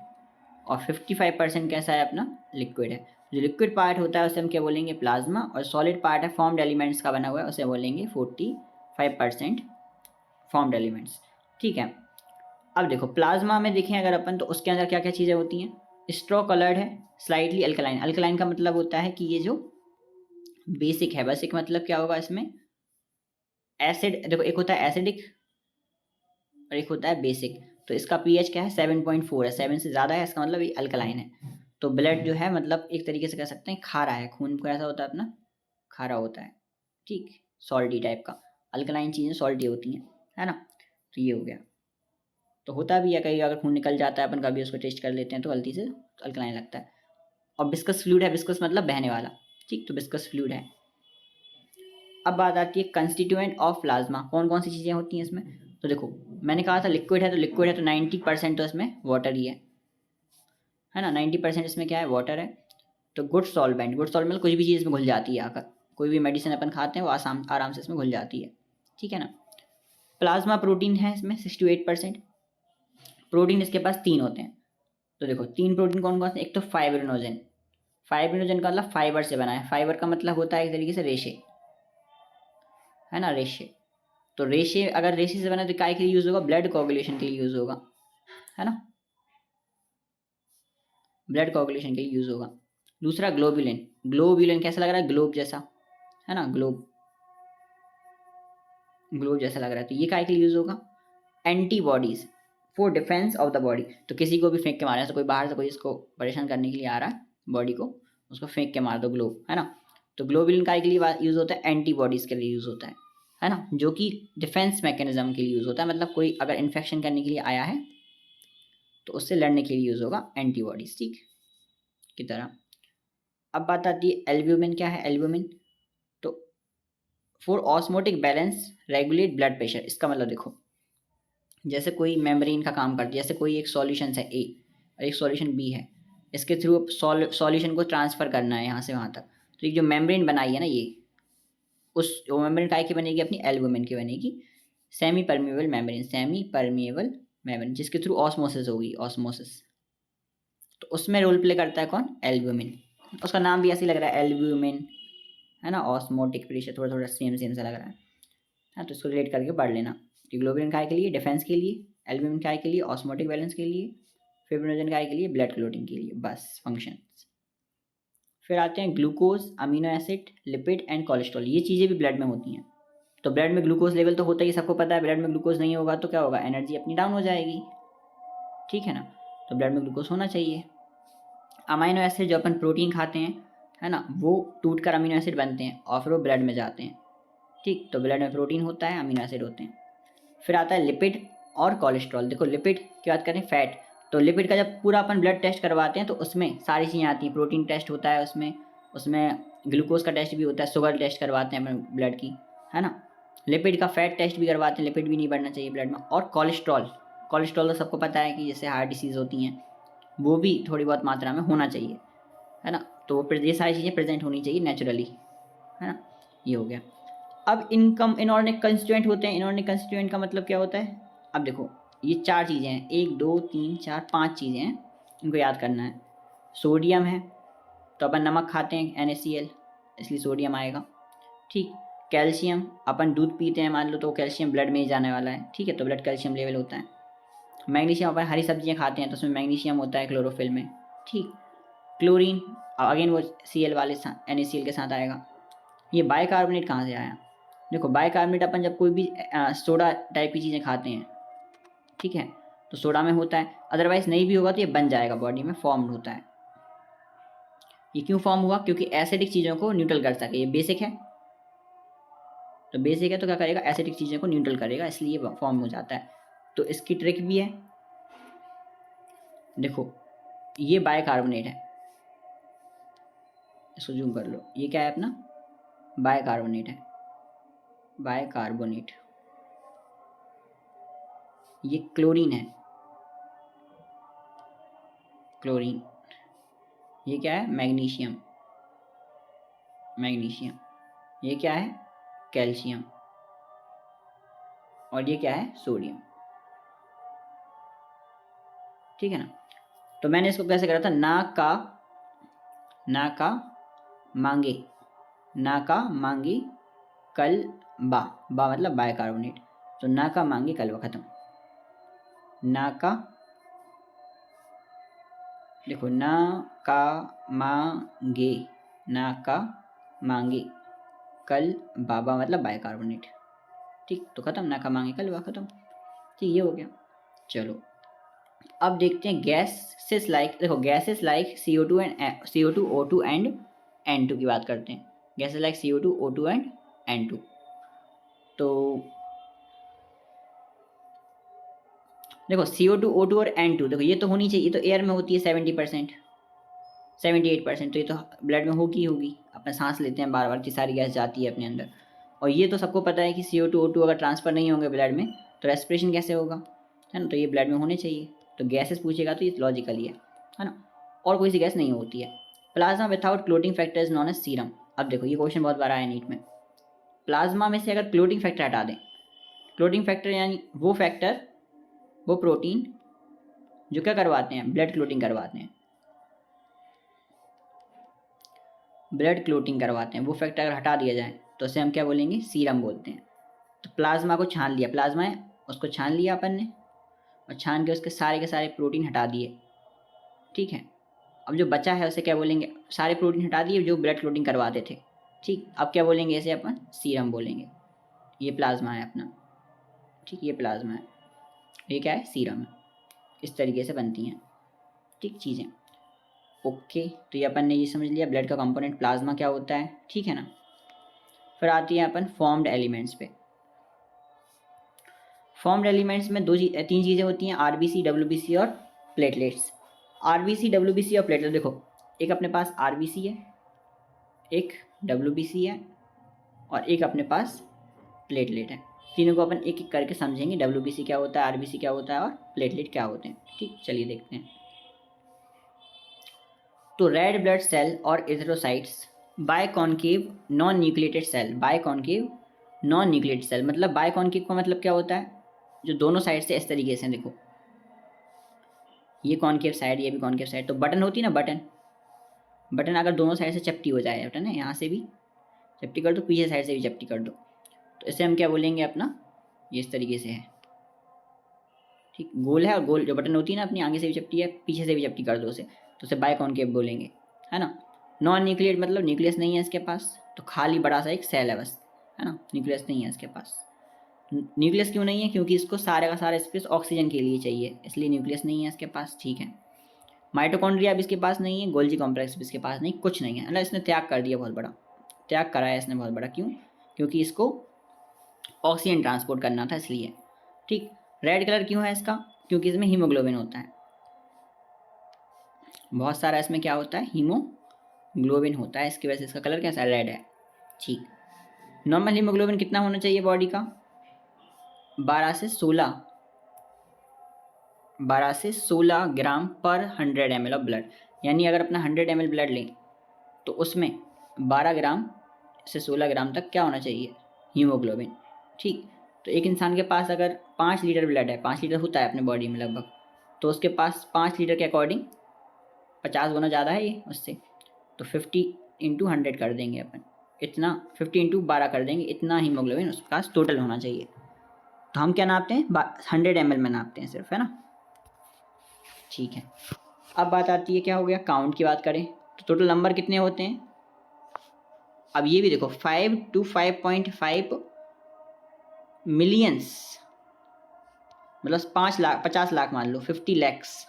और 55% कैसा है अपना, लिक्विड है। जो लिक्विड पार्ट होता है उसे हम क्या बोलेंगे, प्लाज्मा, और सॉलिड पार्ट है फॉर्म्ड एलिमेंट्स का बना हुआ है, उसे बोलेंगे 45% फॉर्म्ड एलिमेंट्स। ठीक है। अब देखो प्लाज्मा में देखें अगर अपन, तो उसके अंदर क्या क्या चीज़ें होती हैं, स्ट्रॉ कलर्ड है, स्लाइटली अल्कलाइन। अल्कलाइन का मतलब होता है कि ये जो बेसिक है, बेसिक मतलब क्या होगा इसमें, एसिड, देखो एक होता है एसिडिक और एक होता है बेसिक। तो इसका पीएच क्या है, 7.4 है, 7 से ज़्यादा है, इसका मतलब ये अल्कलाइन है। तो ब्लड जो है मतलब एक तरीके से कह सकते हैं खारा है, खून कैसा होता है अपना, खारा होता है। ठीक, सॉल्टी टाइप का, अल्कलाइन चीज़ें सॉल्टी होती हैं, है ना। तो ये हो गया। तो होता भी है कहीं अगर खून निकल जाता है, अपन कभी उसको टेस्ट कर लेते हैं तो गलती से, तो अल्कलाइन लगता है। और बिस्कस फ्लूइड है, बिस्कस मतलब बहने वाला। ठीक, तो बिस्कस फ्लूइड है। अब बात आती है कंस्टिट्यूएंट ऑफ प्लाज्मा, कौन कौन सी चीज़ें होती हैं इसमें। तो देखो मैंने कहा था लिक्विड है, तो लिक्विड है तो 90% तो इसमें वाटर ही है ना, 90% इसमें क्या है, वाटर है। तो गुड सॉल्वेंट, गुड सॉल्वेंट कुछ भी चीज़ इसमें घुल जाती है आकर, कोई भी मेडिसिन अपन खाते हैं वो आसाम आराम से इसमें घुल जाती है। ठीक है ना। प्लाज्मा प्रोटीन है इसमें 68%। प्रोटीन इसके पास 3 होते हैं। तो देखो 3 प्रोटीन कौन कौन से, एक तो फाइब्रिनोजन, फाइब्रिनोजन का मतलब फाइबर से बना है, फाइबर का मतलब होता है एक तरीके से रेशे, है ना, रेशे। तो रेशे, अगर रेशे से बना तो काय के लिए यूज़ होगा, ब्लड कोगुलेशन के लिए यूज़ होगा, है ना, ब्लड कोगुलेशन के लिए यूज़ होगा। दूसरा ग्लोबुलिन, ग्लोबुलिन कैसा लग रहा है, ग्लोब जैसा, है ना, ग्लोब, ग्लोब जैसा लग रहा है, तो ये काय के लिए यूज़ होगा, antibodies for defence of the body. तो किसी को भी फेंक के मारने से, कोई बाहर से कोई इसको परेशान करने के लिए आ रहा है बॉडी को, उसको फेंक के मार दो ग्लोब, है ना। तो ग्लोबुलिन काय के लिए यूज़ होता है, एंटीबॉडीज़ के लिए यूज़ होता है ना, जो कि डिफेंस मैकेनिज्म के लिए यूज़ होता है, मतलब कोई अगर इन्फेक्शन करने के लिए आया है तो उससे लड़ने के लिए यूज़ होगा एंटीबॉडीज, ठीक की तरह। अब बात आती है एल्ब्यूमिन, क्या है एल्ब्यूमिन, तो for osmotic balance regulate blood pressure. इसका मतलब देखो जैसे कोई मेम्ब्रेन का काम करती है, जैसे कोई एक सॉल्यूशन है ए और एक सॉल्यूशन बी है, इसके थ्रू सॉल्यूशन को ट्रांसफ़र करना है यहाँ से वहाँ तक। तो ये जो मेम्ब्रेन बनाई है ना, ये उस मेम्ब्रेन काय की बनेगी, अपनी एल्ब्यूमिन की बनेगी, semi permeable membrane, semi permeable membrane, जिसके थ्रू ऑस्मोसिस होगी, ऑस्मोसिस। तो उसमें रोल प्ले करता है कौन, एल्ब्यूमिन। उसका नाम भी ऐसे ही लग रहा है एल्ब्यूमिन, है ना, ऑस्मोटिक प्रेशर थोड़ा थोड़ा सेम सेम सा लग रहा है। हाँ, तो इसको रिलेट करके पढ़ लेना कि ग्लोबुलिन काय के लिए, डिफेंस के लिए, एल्ब्यूमिन काय के लिए, ऑस्मोटिक बैलेंस के लिए, फिब्रिनोजन काय के लिए, ब्लड क्लोटिंग के लिए, बस फंक्शन। फिर आते हैं glucose, amino acid, lipid and cholesterol, ये चीज़ें भी ब्लड में होती हैं। तो ब्लड में ग्लूकोज लेवल तो होता ही, सबको पता है, ब्लड में ग्लूकोज नहीं होगा तो क्या होगा, एनर्जी अपनी डाउन हो जाएगी, ठीक है ना। तो ब्लड में ग्लूकोज होना चाहिए। अमीनो एसिड जो अपन प्रोटीन खाते हैं, है ना, वो टूट कर अमीनो एसिड बनते हैं और फिर वो ब्लड में जाते हैं, ठीक। तो ब्लड में प्रोटीन होता है, अमीनो एसिड होते हैं। फिर आता है लिपिड और कोलेस्ट्रॉल। देखो लिपिड की बात करें, फैट, तो लिपिड का जब पूरा अपन ब्लड टेस्ट करवाते हैं तो उसमें सारी चीज़ें आती हैं, प्रोटीन टेस्ट होता है उसमें, उसमें ग्लूकोज का टेस्ट भी होता है, शुगर टेस्ट करवाते हैं अपन ब्लड की, है ना। लिपिड का फैट टेस्ट भी करवाते हैं, लिपिड भी नहीं बढ़ना चाहिए ब्लड में। और कोलेस्ट्रॉल, कोलेस्ट्रॉल तो सबको पता है कि जैसे हार्ट डिसीज़ होती हैं, वो भी थोड़ी बहुत मात्रा में होना चाहिए, है ना। तो ये सारी चीज़ें प्रेजेंट होनी चाहिए नेचुरली, है ना। ये हो गया। अब इनकम इनऑर्गेनिक कंस्टिट्यूएंट होते हैं। इनऑर्गेनिक कंस्टिट्यूएंट का मतलब क्या होता है, अब देखो ये 4 चीज़ें हैं, 1 2 3 4 5 चीज़ें हैं, इनको याद करना है। सोडियम है, तो अपन नमक खाते हैं NaCl, इसलिए सोडियम आएगा, ठीक। कैल्शियम, अपन दूध पीते हैं मान लो, तो कैल्शियम ब्लड में ही जाने वाला है, ठीक है, तो ब्लड कैल्शियम लेवल होता है। मैग्नीशियम, अपन हरी सब्जियाँ खाते हैं तो उसमें मैग्नीशियम होता है क्लोरोफिल में, ठीक। क्लोरीन, अगेन वो Cl वाले NaCl के साथ आएगा। ये बाइकार्बोनेट कहाँ से आया, देखो बाइकार्बोनेट अपन जब कोई भी सोडा टाइप की चीज़ें खाते हैं, ठीक है, तो सोडा में होता है, अदरवाइज नहीं भी होगा तो ये बन जाएगा, बॉडी में फॉर्म होता है। ये क्यों फॉर्म हुआ, क्योंकि एसिडिक चीज़ों को न्यूट्रल कर सके, ये बेसिक है, तो बेसिक है तो क्या करेगा, एसिडिक चीज़ों को न्यूट्रल करेगा, इसलिए फॉर्म हो जाता है। तो इसकी ट्रिक भी है, देखो ये बाइकार्बोनेट है, इसको जूम कर लो, ये क्या है अपना बाइकार्बोनेट है, बाइकार्बोनेट। ये क्लोरीन है, क्लोरीन। ये क्या है, मैग्नीशियम, मैग्नीशियम। ये क्या है, कैल्शियम। और ये क्या है, सोडियम, ठीक है ना। तो मैंने इसको कैसे करा था, ना का मांगे, ना का मांगे कल बा, बा मतलब बाइकार्बोनेट, तो ना का मांगे कलवा खत्म। ना का, देखो ना का मांगे, ना का मांगे कल बाबा मतलब बाइकार्बोनेट, ठीक, तो खत्म, ना का मांगे कल बा खत्म, ठीक, ये हो गया। चलो अब देखते हैं गैसेस लाइक, देखो gases like CO2 and CO2 O2 and N2 की बात करते हैं। Gases like CO2 O2 and N2, तो देखो CO2 O2 और N2, देखो ये तो होनी चाहिए, ये तो एयर में होती है 70%, 78%, तो ये तो ब्लड में होगी, अपना सांस लेते हैं बार बार की सारी गैस जाती है अपने अंदर। और ये तो सबको पता है कि CO2 O2 अगर ट्रांसफ़र नहीं होंगे ब्लड में तो रेस्पिरेशन कैसे होगा, है ना, तो ये ब्लड में होने चाहिए, तो गैसेस पूछेगा तो ये लॉजिकली है ना, और कोई सी गैस नहीं होती है। Plasma without clotting factor is known as serum. अब देखो ये क्वेश्चन बहुत बार आया नीट में, प्लाज्मा में से अगर क्लोटिंग फैक्टर हटा दें, क्लोटिंग फैक्टर यानी वो फैक्टर, वो प्रोटीन जो क्या करवाते हैं, ब्लड क्लोटिंग करवाते हैं, ब्लड क्लोटिंग करवाते हैं, वो फैक्टर अगर हटा दिया जाए तो उसे हम क्या बोलेंगे, सीरम बोलते हैं। तो प्लाज्मा को छान लिया, प्लाज्मा है उसको छान लिया अपन ने, और छान के उसके सारे के सारे प्रोटीन हटा दिए, ठीक है। अब जो बचा है उसे क्या बोलेंगे, सारे प्रोटीन हटा दिए जो ब्लड क्लोटिंग करवाते थे, ठीक, अब क्या बोलेंगे, इसे अपन सीरम बोलेंगे। ये प्लाज्मा है अपना, ठीक, ये प्लाज्मा है, ये क्या है, सीरम है। इस तरीके से बनती हैं, ठीक, चीज़ें। ओके, तो ये अपन ने ये समझ लिया ब्लड का कंपोनेंट प्लाज्मा क्या होता है, ठीक है ना। फिर आती है अपन फॉर्म्ड एलिमेंट्स पे। फॉर्म्ड एलिमेंट्स में तीन चीज़ें होती हैं, RBC WBC और प्लेटलेट्स। RBC WBC और प्लेटलेट, देखो एक अपने पास RBC है, एक WBC है, और एक अपने पास प्लेटलेट है। तीनों को अपन एक एक करके समझेंगे, WBC क्या होता है, RBC क्या होता है और प्लेटलेट क्या होते हैं, ठीक, चलिए देखते हैं। तो रेड ब्लड सेल और erythrocytes, biconcave non nucleated cell, biconcave non nucleated cell, मतलब बायकॉन्केव का मतलब क्या होता है, जो दोनों साइड से इस तरीके से, देखो ये कॉन्केव साइड, ये भी कॉन्केव साइड, तो बटन होती है ना, बटन, बटन अगर दोनों साइड से चपटी हो जाए, बटन है यहाँ से भी चपटी कर दो, पीछे साइड से भी चपटी कर दो, तो इसे हम क्या बोलेंगे अपना, ये इस तरीके से है, ठीक, गोल है, और गोल जो बटन होती है ना अपनी, आगे से भी चपटी है, पीछे से भी चपटी कर दो उसे, तो उसे बायकॉन्केव बोलेंगे, है ना। नॉन न्यूक्लिएट मतलब न्यूक्लियस नहीं है इसके पास, तो खाली बड़ा सा एक सेल है बस, है ना, न्यूक्लियस नहीं है इसके पास। न्यूक्लियस क्यों नहीं है, क्योंकि इसको सारे का सारा स्पेस ऑक्सीजन के लिए चाहिए, इसलिए न्यूक्लियस नहीं है इसके पास, ठीक है। माइटोकॉन्ड्रिया भी इसके पास नहीं है, गोल्जी कॉम्प्लेक्स भी इसके पास नहीं, कुछ नहीं है, मतलब इसने त्याग कर दिया, बहुत बड़ा त्याग कराया इसने, बहुत बड़ा, क्यों, क्योंकि इसको ऑक्सीजन ट्रांसपोर्ट करना था इसलिए, ठीक। रेड कलर क्यों है इसका, क्योंकि इसमें हीमोग्लोबिन होता है, बहुत सारा इसमें क्या होता है, हीमोग्लोबिन होता है, इसकी वजह से इसका कलर कैसा है, रेड है, ठीक। नॉर्मल हीमोग्लोबिन कितना होना चाहिए बॉडी का, 12 से 16 ग्राम पर 100 ml ऑफ ब्लड, यानी अगर अपना 100 ml ब्लड लें तो उसमें 12 ग्राम से 16 ग्राम तक क्या होना चाहिए, हीमोग्लोबिन, ठीक। तो एक इंसान के पास अगर 5 लीटर ब्लड है, 5 लीटर होता है अपने बॉडी में लगभग, तो उसके पास 5 लीटर के अकॉर्डिंग 50 गुना ज़्यादा है ये उससे, तो 50 इंटू 100 कर देंगे अपन, इतना 50 इंटू 12 कर देंगे, इतना हीमोग्लोबिन उसके पास टोटल होना चाहिए। तो हम क्या नापते हैं, 100 ml में नापते हैं सिर्फ, है ना, ठीक है। अब बात आती है, क्या हो गया, काउंट की बात करें तो टोटल नंबर कितने होते हैं। अब ये भी देखो 5 to 5.5 मिलियंस, मतलब 5 लाख 50 लाख मान लो, 50 लैक्स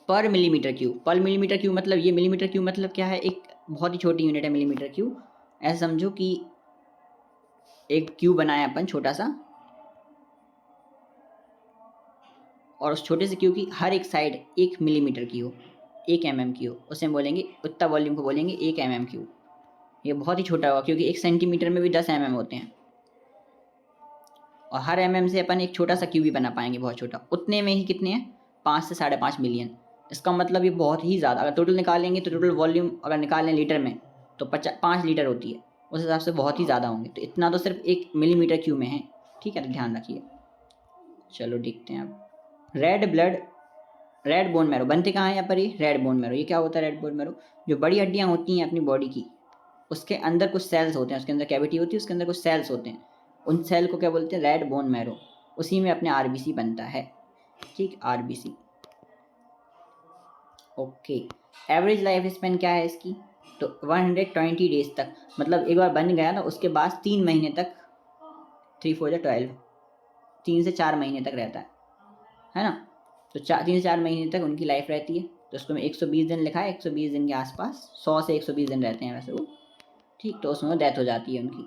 पर मिलीमीटर क्यूब, पर मिलीमीटर क्यूब मतलब, ये मिलीमीटर क्यूब मतलब क्या है, एक बहुत ही छोटी यूनिट है मिलीमीटर क्यूब। ऐसा समझो कि एक क्यूब बनाया अपन छोटा सा, और उस छोटे से क्यूब की हर एक साइड 1 मिलीमीटर की हो, 1 mm की हो, उसे हम बोलेंगे, उतना वॉल्यूम को बोलेंगे 1 mm क्यूब। ये बहुत ही छोटा होगा, क्योंकि 1 सेंटीमीटर में भी 10 mm होते हैं, और हर mm से अपन एक छोटा सा क्यूब ही बना पाएंगे, बहुत छोटा, उतने में ही कितने हैं, 5 से 5.5 मिलियन। इसका मतलब ये बहुत ही ज़्यादा, अगर टोटल निकालेंगे तो टोटल वॉल्यूम अगर निकालें लीटर में तो 5 लीटर होती है, उस हिसाब से बहुत ही ज़्यादा होंगे, तो इतना तो सिर्फ 1 मिलीमीटर क्यूब में है, ठीक है, तो ध्यान रखिए। चलो देखते हैं अब, red blood red bone marrow बनते कहाँ हैं यहाँ पर, ये रेड बोन मैरो। ये क्या होता है रेड बोन मैरो? जो बड़ी हड्डियाँ होती हैं अपनी बॉडी की, उसके अंदर कुछ सेल्स होते हैं, उसके अंदर कैविटी होती है, उसके अंदर कुछ सेल्स होते हैं, उन सेल को क्या बोलते हैं? Red bone marrow. उसी में अपने आरबीसी बनता है। ठीक, RBC. Okay, average life span क्या है इसकी? तो 120 डेज तक, मतलब एक बार बन गया ना उसके बाद 3 महीने तक, 3 4 12, 3 से 4 महीने तक रहता है ना। तो 3 से 4 महीने तक उनकी लाइफ रहती है। तो उसको में 120 दिन लिखा है, 120 दिन के आसपास, 100 से 120 दिन रहते हैं वैसे वो। ठीक, तो उसमें डेथ हो जाती है उनकी।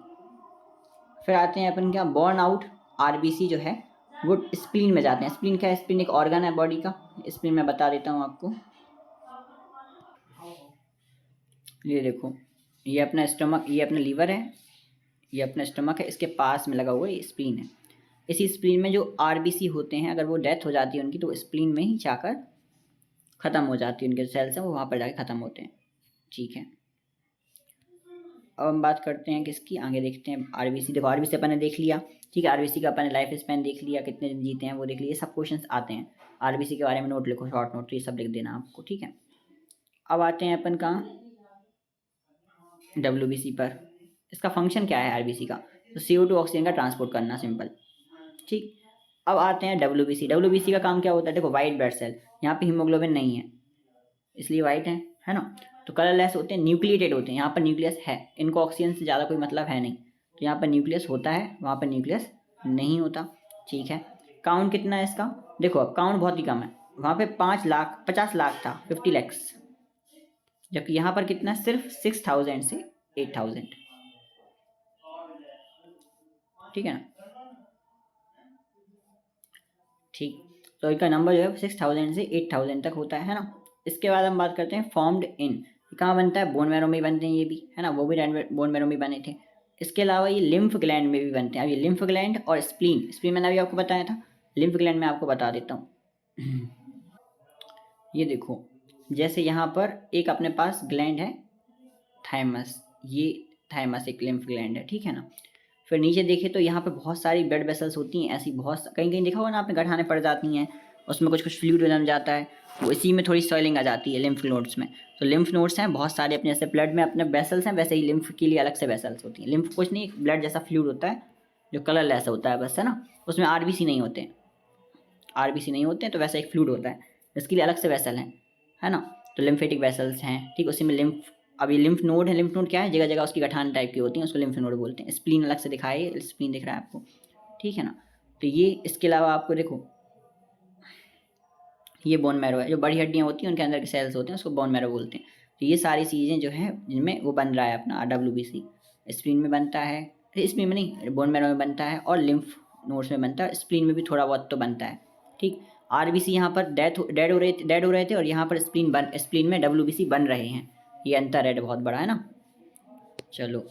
फिर आते हैं अपन क्या, बॉर्न आउट आरबीसी जो है वो स्प्लीन में जाते हैं। स्प्लीन क्या है? स्प्लीन एक ऑर्गन है बॉडी का। स्प्लीन मैं बता देता हूँ आपको। ये देखो, ये अपना स्टमक, ये अपना लीवर है, ये अपना स्टमक है, इसके पास में लगा हुआ ये स्प्लीन है। इसी स्प्लीन में जो आरबीसी होते हैं, अगर वो डेथ हो जाती है उनकी, तो स्प्लीन में ही जाकर ख़त्म हो जाती है, उनके सेल्स हैं वो वहाँ पर जाकर ख़त्म होते हैं। ठीक है, अब हम बात करते हैं किसकी, आगे देखते हैं आरबीसी। देखो आरबीसी अपन ने देख लिया। ठीक है, आरबीसी का अपन ने लाइफ स्पैन देख लिया, कितने दिन जीते हैं वो देख लिया। ये सब क्वेश्चंस आते हैं आरबीसी के बारे में, नोट लिखो, शॉर्ट नोट, ये सब लिख देना आपको। ठीक है, अब आते हैं अपन कहाँ, डब्ल्यूबीसी पर। इसका फंक्शन क्या है आरबीसी का? तो CO2 ऑक्सीजन का ट्रांसपोर्ट करना, सिंपल। ठीक, अब आते हैं डब्ल्यूबीसी। डब्ल्यूबीसी का काम क्या होता है? देखो, वाइट ब्लड सेल, यहाँ पे हीमोग्लोबिन नहीं है इसलिए वाइट है ना। तो कलरलेस होते हैं, न्यूक्लिएटेड होते हैं, यहाँ पर न्यूक्लियस है, इनको ऑक्सीजन से ज़्यादा कोई मतलब है नहीं। तो यहाँ पर न्यूक्लियस होता है, वहाँ पर न्यूक्लियस नहीं होता। ठीक है, काउंट कितना है इसका? देखो अब काउंट बहुत ही कम है, वहाँ पे 5 लाख 50 लाख था, 50 लैक्स, जबकि यहाँ पर कितना, सिर्फ 6,000 से 8,000। ठीक है ना। ठीक, तो इसका नंबर जो है 6,000 से 8,000 तक होता है ना। इसके बाद हम बात करते हैं फॉर्म्ड इन, कहाँ बनता है? बोन मैरो में ही बनते हैं ये भी, है ना, वो भी बोन मैरो में बने थे। इसके अलावा ये लिम्फ ग्लैंड में भी बनते हैं। अब ये लिम्फ ग्लैंड और स्प्लीन, स्प्लीन मैंने अभी आपको बताया था, लिम्फ ग्लैंड में आपको बता देता हूँ। ये देखो, जैसे यहाँ पर एक अपने पास ग्लैंड है थाइमस, ये थाइमस एक लिम्फ ग्लैंड है, ठीक है ना। फिर नीचे देखें तो यहाँ पे बहुत सारी ब्लड वेसल्स होती हैं, ऐसी बहुत कहीं कहीं देखा होगा ना आपने, गठाने पड़ जाती हैं, उसमें कुछ कुछ फ्लूइड जम जाता है, तो इसी में थोड़ी स्वेलिंग आ जाती है लिम्फ नोड्स में। तो लिम्फ नोड्स हैं बहुत सारे अपने, जैसे ब्लड में अपने वेसल्स हैं, वैसे ही लिम्फ के लिए अलग से वेसल्स होती हैं। लिम्फ कुछ नहीं, ब्लड जैसा फ्लूइड होता है जो कलरलेस होता है बस, है ना। उसमें आरबीसी नहीं होते, आरबीसी नहीं होते हैं, तो वैसा एक फ्लूइड होता है, इसके लिए अलग से वेसल हैं, है ना। तो लिम्फेटिक वेसल्स हैं, ठीक, उसी में लिम्फ। अभी लिम्फ नोड है, लिम्फ नोड क्या है? जगह जगह उसकी गठान टाइप की होती हैं, उसको लिम्फ नोड बोलते हैं। स्प्लीन अलग से दिखाए, स्प्लीन दिख रहा है आपको, ठीक है ना। तो ये, इसके अलावा आपको देखो, ये बोन मैरो है, जो बड़ी हड्डियाँ होती हैं उनके अंदर के सेल्स होते हैं, उसको बोन मैरो बोलते हैं। तो ये सारी चीज़ें जो हैं जिनमें वो बन रहा है अपना डब्ल्यूबीसी, स्प्लीन में बनता है, स्प्लीन में नहीं, बोन मैरो में बनता है, और लिम्फ नोड्स में बनता है, स्प्लीन में भी थोड़ा बहुत तो बनता है। ठीक, आरबीसी यहाँ पर डेड हो रहे थे, और यहाँ पर स्प्लीन में डब्ल्यूबीसी बन रहे हैं। ये अंतर है बहुत बड़ा, है ना। चलो,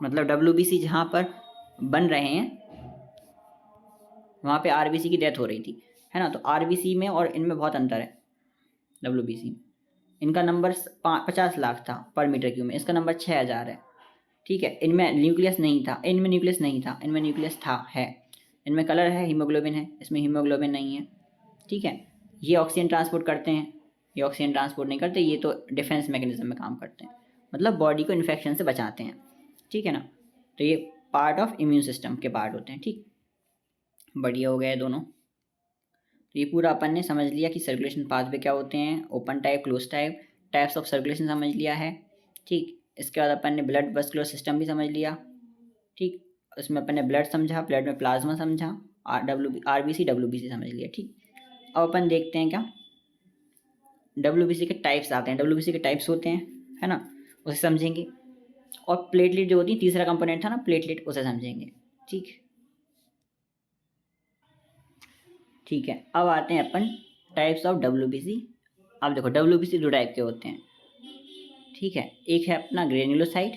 मतलब डब्ल्यूबीसी जहाँ पर बन रहे हैं वहाँ पे आरबीसी की डेथ हो रही थी, है ना। तो आरबीसी में और इनमें बहुत अंतर है। डब्ल्यूबीसी में इनका नंबर 50 लाख था पर मीटर क्यूब में, इसका नंबर 6,000 है। ठीक है, इनमें न्यूक्लियस नहीं था, इनमें न्यूक्लियस नहीं था, इनमें न्यूक्लियस था, है। इनमें कलर है, हीमोग्लोबिन है, इसमें हीमोग्लोबिन नहीं है। ठीक है, ये ऑक्सीजन ट्रांसपोर्ट करते हैं, ये ऑक्सीजन ट्रांसपोर्ट नहीं करते, ये तो डिफेंस मैकेनिज्म में काम करते हैं, मतलब बॉडी को इन्फेक्शन से बचाते हैं। ठीक है ना। तो ये पार्ट ऑफ इम्यून सिस्टम के पार्ट होते हैं। ठीक, बढ़िया हो गए दोनों। तो ये पूरा अपन ने समझ लिया कि सर्कुलेशन पाथवे क्या होते हैं, open type, close type, types of circulation समझ लिया है। ठीक, इसके बाद अपन ने ब्लड वस्कुलर सिस्टम भी समझ लिया। ठीक, उसमें अपन ने ब्लड समझा, ब्लड में प्लाज्मा समझा, आरबीसी डब्ल्यूबीसी समझ लिया। ठीक, अब अपन देखते हैं क्या, डब्ल्यूबीसी के टाइप्स आते हैं, डब्ल्यूबीसी के टाइप्स होते हैं, है ना, उसे समझेंगे। और प्लेटलेट जो होती है, तीसरा कंपोनेंट था ना प्लेटलेट, उसे समझेंगे। ठीक, ठीक है, अब आते हैं अपन टाइप्स ऑफ डब्ल्यूबीसी। अब देखो डब्ल्यूबीसी दो टाइप के होते हैं। ठीक है, एक है अपना ग्रेन्युलोसाइट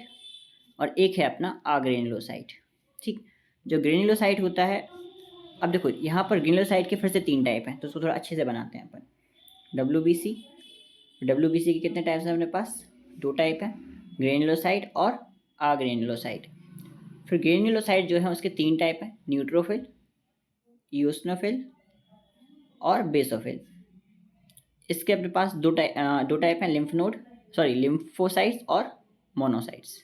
और एक है अपना अग्रेन्युलोसाइट। ठीक, जो ग्रेन्युलोसाइट होता है, अब देखो यहाँ पर ग्रेन्युलोसाइट के फिर से 3 टाइप हैं, तो उसको थोड़ा अच्छे से बनाते हैं अपन। डब्ल्यूबीसी, डब्ल्यूबीसी के कितने टाइप्स हैं अपने पास? 2 टाइप हैं, ग्रेन्युलोसाइट और अग्रेन्युलोसाइट। फिर ग्रेन्युलोसाइट जो है उसके 3 टाइप हैं, न्यूट्रोफिल, यूस्नोफिल और बेसोफिल। इसके अपने पास दो टाइप हैं, लिम्फोसाइट्स और मोनोसाइट्स।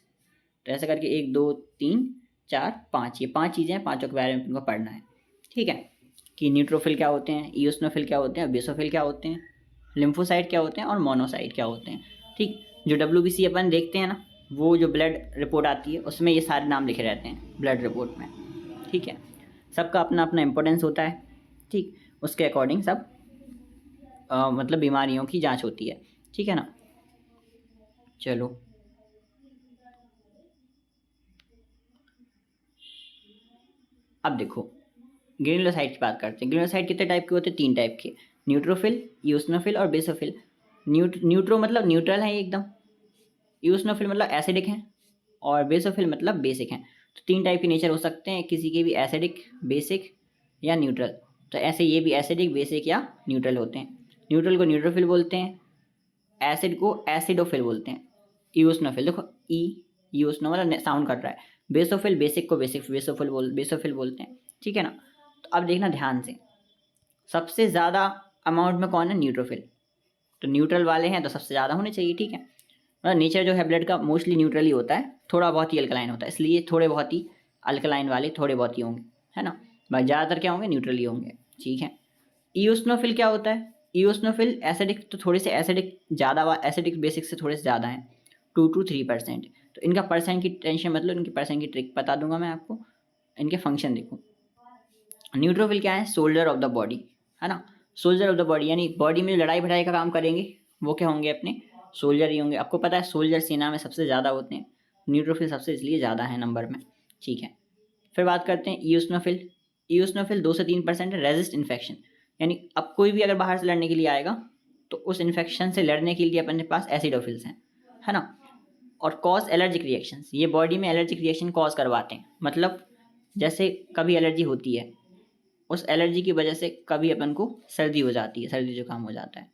तो ऐसा करके 1 2 3 4 5, ये 5 चीज़ें हैं, पांचों के बारे में तुमको पढ़ना है। ठीक है, कि न्यूट्रोफिल क्या होते हैं, इओसिनोफिल क्या होते हैं, बेसोफिल क्या होते हैं, लिम्फोसाइट क्या होते हैं और मोनोसाइट क्या होते हैं। ठीक, जो WBC अपन देखते हैं ना, वो जो ब्लड रिपोर्ट आती है उसमें ये सारे नाम लिखे रहते हैं ब्लड रिपोर्ट में। ठीक है, सबका अपना अपना इम्पोर्टेंस होता है। ठीक, उसके अकॉर्डिंग सब मतलब बीमारियों की जांच होती है। ठीक है ना। चलो, अब देखो ग्रेनुलोसाइट की बात करते हैं। ग्रेनुलोसाइट कितने टाइप के होते हैं? 3 टाइप के, न्यूट्रोफिल, इओसिनोफिल और बेसोफिल। न्यूट्रो मतलब न्यूट्रल है एकदम, इओसिनोफिल मतलब एसिडिक हैं, और बेसोफिल मतलब बेसिक हैं। तो 3 टाइप के नेचर हो सकते हैं किसी के भी, एसिडिक, बेसिक या न्यूट्रल। तो ऐसे ये भी एसिडिक, बेसिक या न्यूट्रल होते हैं। न्यूट्रल को न्यूट्रोफिल बोलते हैं, एसिड को एसिडोफिल बोलते हैं। इओसिनोफिल, देखो इओसिनो मतलब साउंड कट रहा है। बेसोफिल, बेसिक को बेसोफिल बोलते हैं। ठीक है ना। तो अब देखना ध्यान से, सबसे ज़्यादा अमाउंट में कौन है? न्यूट्रोफिल। तो न्यूट्रल वाले हैं तो सबसे ज़्यादा होने चाहिए। ठीक है, मतलब नेचर जो है ब्लड का मोस्टली न्यूट्रल ही होता है, थोड़ा बहुत ही अल्कलाइन होता है, इसलिए थोड़े बहुत ही अल्कलाइन वाले थोड़े बहुत ही होंगे, है ना। भाई ज़्यादातर क्या होंगे? न्यूट्रल ही होंगे। ठीक है। इओसिनोफिल क्या होता है? इओसिनोफिल एसिडिक, तो थोड़े से एसिडिक ज़्यादा, एसिडिक बेसिक से थोड़े से ज़्यादा हैं, 2 to 3%। तो इनका परसेंट की टेंशन मतलब इनकी परसेंट की ट्रिक बता दूंगा मैं आपको। इनके फंक्शन देखो, न्यूट्रोफिल क्या है? सोल्जर ऑफ द बॉडी, है ना। सोल्जर ऑफ द बॉडी यानी बॉडी में लड़ाई भड़ाई का काम करेंगे, वो क्या होंगे? अपने सोल्जर ही होंगे। आपको पता है सोल्जर सेना में सबसे ज़्यादा होते हैं, न्यूट्रोफिल सबसे इसलिए ज़्यादा है नंबर में। ठीक है, फिर बात करते हैं इओसिनोफिल। इओसिनोफिल 2 से 3% रेजिस्ट इन्फेक्शन, यानी अब कोई भी अगर बाहर से लड़ने के लिए आएगा तो उस इन्फेक्शन से लड़ने के लिए अपने पास एसिडोफिल्स हैं, है ना। और कॉज एलर्जिक रिएक्शंस, ये बॉडी में एलर्जिक रिएक्शन कॉज करवाते हैं। मतलब जैसे कभी एलर्जी होती है, उस एलर्जी की वजह से कभी अपन को सर्दी हो जाती है, सर्दी जुकाम हो जाता है,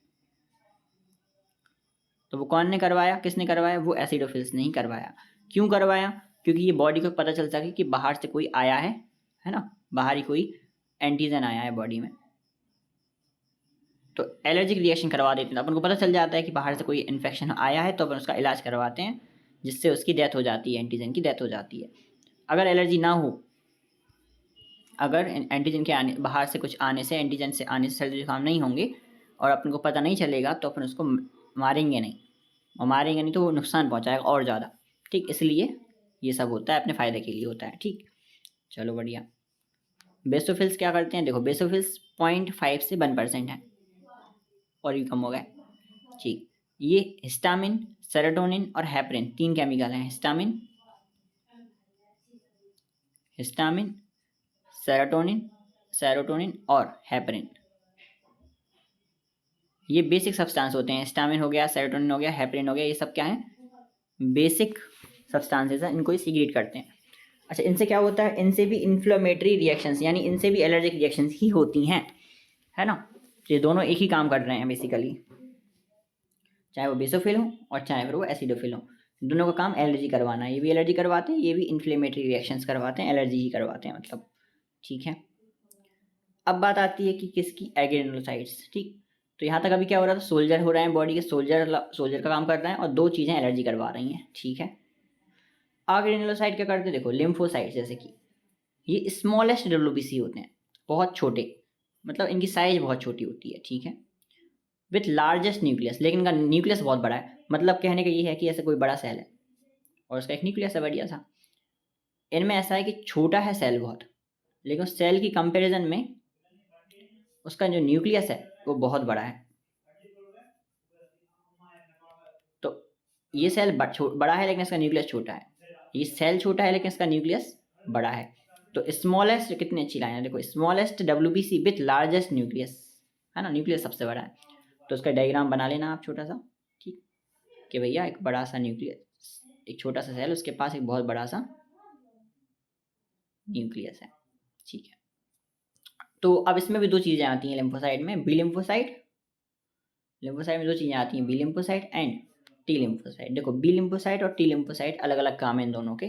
तो वो कौन ने करवाया, किसने करवाया? वो एसिडोफिल्स ने ही करवाया। क्यों करवाया? क्योंकि ये बॉडी को पता चल सके कि बाहर से कोई आया है ना, बाहर ही कोई एंटीजन आया है बॉडी में, तो एलर्जिक रिएक्शन करवा देते हैं। अपन को पता चल जाता है कि बाहर से कोई इन्फेक्शन आया है, तो अपन उसका इलाज करवाते हैं, जिससे उसकी डेथ हो जाती है, एंटीजन की डेथ हो जाती है। अगर एलर्जी ना हो, अगर एंटीजन के आने, बाहर से कुछ आने से, एंटीजन से आने से सर्दी जुकाम नहीं होंगे और अपन को पता नहीं चलेगा, तो अपन उसको मारेंगे नहीं, और मारेंगे नहीं तो वो नुकसान पहुंचाएगा और ज़्यादा। ठीक, इसलिए ये सब होता है अपने फ़ायदे के लिए होता है। ठीक, चलो बढ़िया। बेसोफिल्स क्या करते हैं? देखो बेसोफिल्स 0.5 से 1% है, और भी कम हो गए। ठीक, ये हिस्टामिन, सेरोटोनिन और हेपरिन 3 केमिकल हैं। हिस्टामिन, सेरोटोनिन, और हेपरिन, ये बेसिक सब्सटेंस होते हैं। हिस्टामिन हो गया, सेरोटोनिन हो गया, हेपरिन हो गया, ये सब क्या है? बेसिक सब्सटेंसेस हैं, इनको ही सीक्रेट करते हैं। अच्छा, इनसे क्या होता है? इनसे भी इन्फ्लेमेटरी रिएक्शंस, यानी इनसे भी एलर्जिक रिएक्शंस ही होती हैं, है ना। ये दोनों एक ही काम कर रहे हैं बेसिकली, चाहे वो बेसोफिल हो और चाहे फिर वो एसिडोफिल हो, दोनों का काम एलर्जी करवाना है। ये भी एलर्जी करवाते हैं, ये भी इन्फ्लेमेटरी रिएक्शंस करवाते हैं, एलर्जी ही करवाते हैं मतलब। ठीक है, अब बात आती है कि किसकी? एग्रेनुलोसाइट्स। ठीक, तो यहाँ तक अभी क्या हो रहा था? सोल्जर हो रहे हैं बॉडी के, सोल्जर का काम कर रहे हैं, और 2 चीज़ें एलर्जी करवा रही हैं। ठीक है, ग्रेनुलोसाइट क्या करते हैं? देखो लिम्फोसाइट, जैसे कि ये स्मॉलेस्ट WBC होते हैं, बहुत छोटे, मतलब इनकी साइज बहुत छोटी होती है। ठीक है, विथ लार्जेस्ट न्यूक्लियस, लेकिन इनका न्यूक्लियस बहुत बड़ा है। मतलब कहने का ये है कि ऐसे कोई बड़ा सेल है और उसका एक न्यूक्लियस है बढ़िया सा। इनमें ऐसा है कि छोटा है सेल बहुत, लेकिन उस सेल की कंपैरिजन में उसका जो न्यूक्लियस है वो बहुत बड़ा है। तो ये सेल बड़ा है लेकिन इसका न्यूक्लियस छोटा है, ये सेल छोटा है लेकिन इसका न्यूक्लियस बड़ा है। तो स्मॉलेस्ट, कितनी अच्छी लाइन है देखो, smallest WBC with largest nucleus, है ना, न्यूक्लियस सबसे बड़ा है। तो उसका डायग्राम बना लेना आप छोटा सा। ठीक, कि भैया एक बड़ा सा न्यूक्लियस, एक छोटा सा सेल, उसके पास एक बहुत बड़ा सा न्यूक्लियस है। ठीक है, तो अब इसमें भी 2 चीज़ें आती हैं लिम्फोसाइट में, बी लिम्फोसाइट। लिम्फोसाइट में 2 चीज़ें आती हैं, B lymphocyte and T lymphocyte. देखो बी लिम्फोसाइट और टी लिम्फोसाइट अलग अलग काम है इन दोनों के।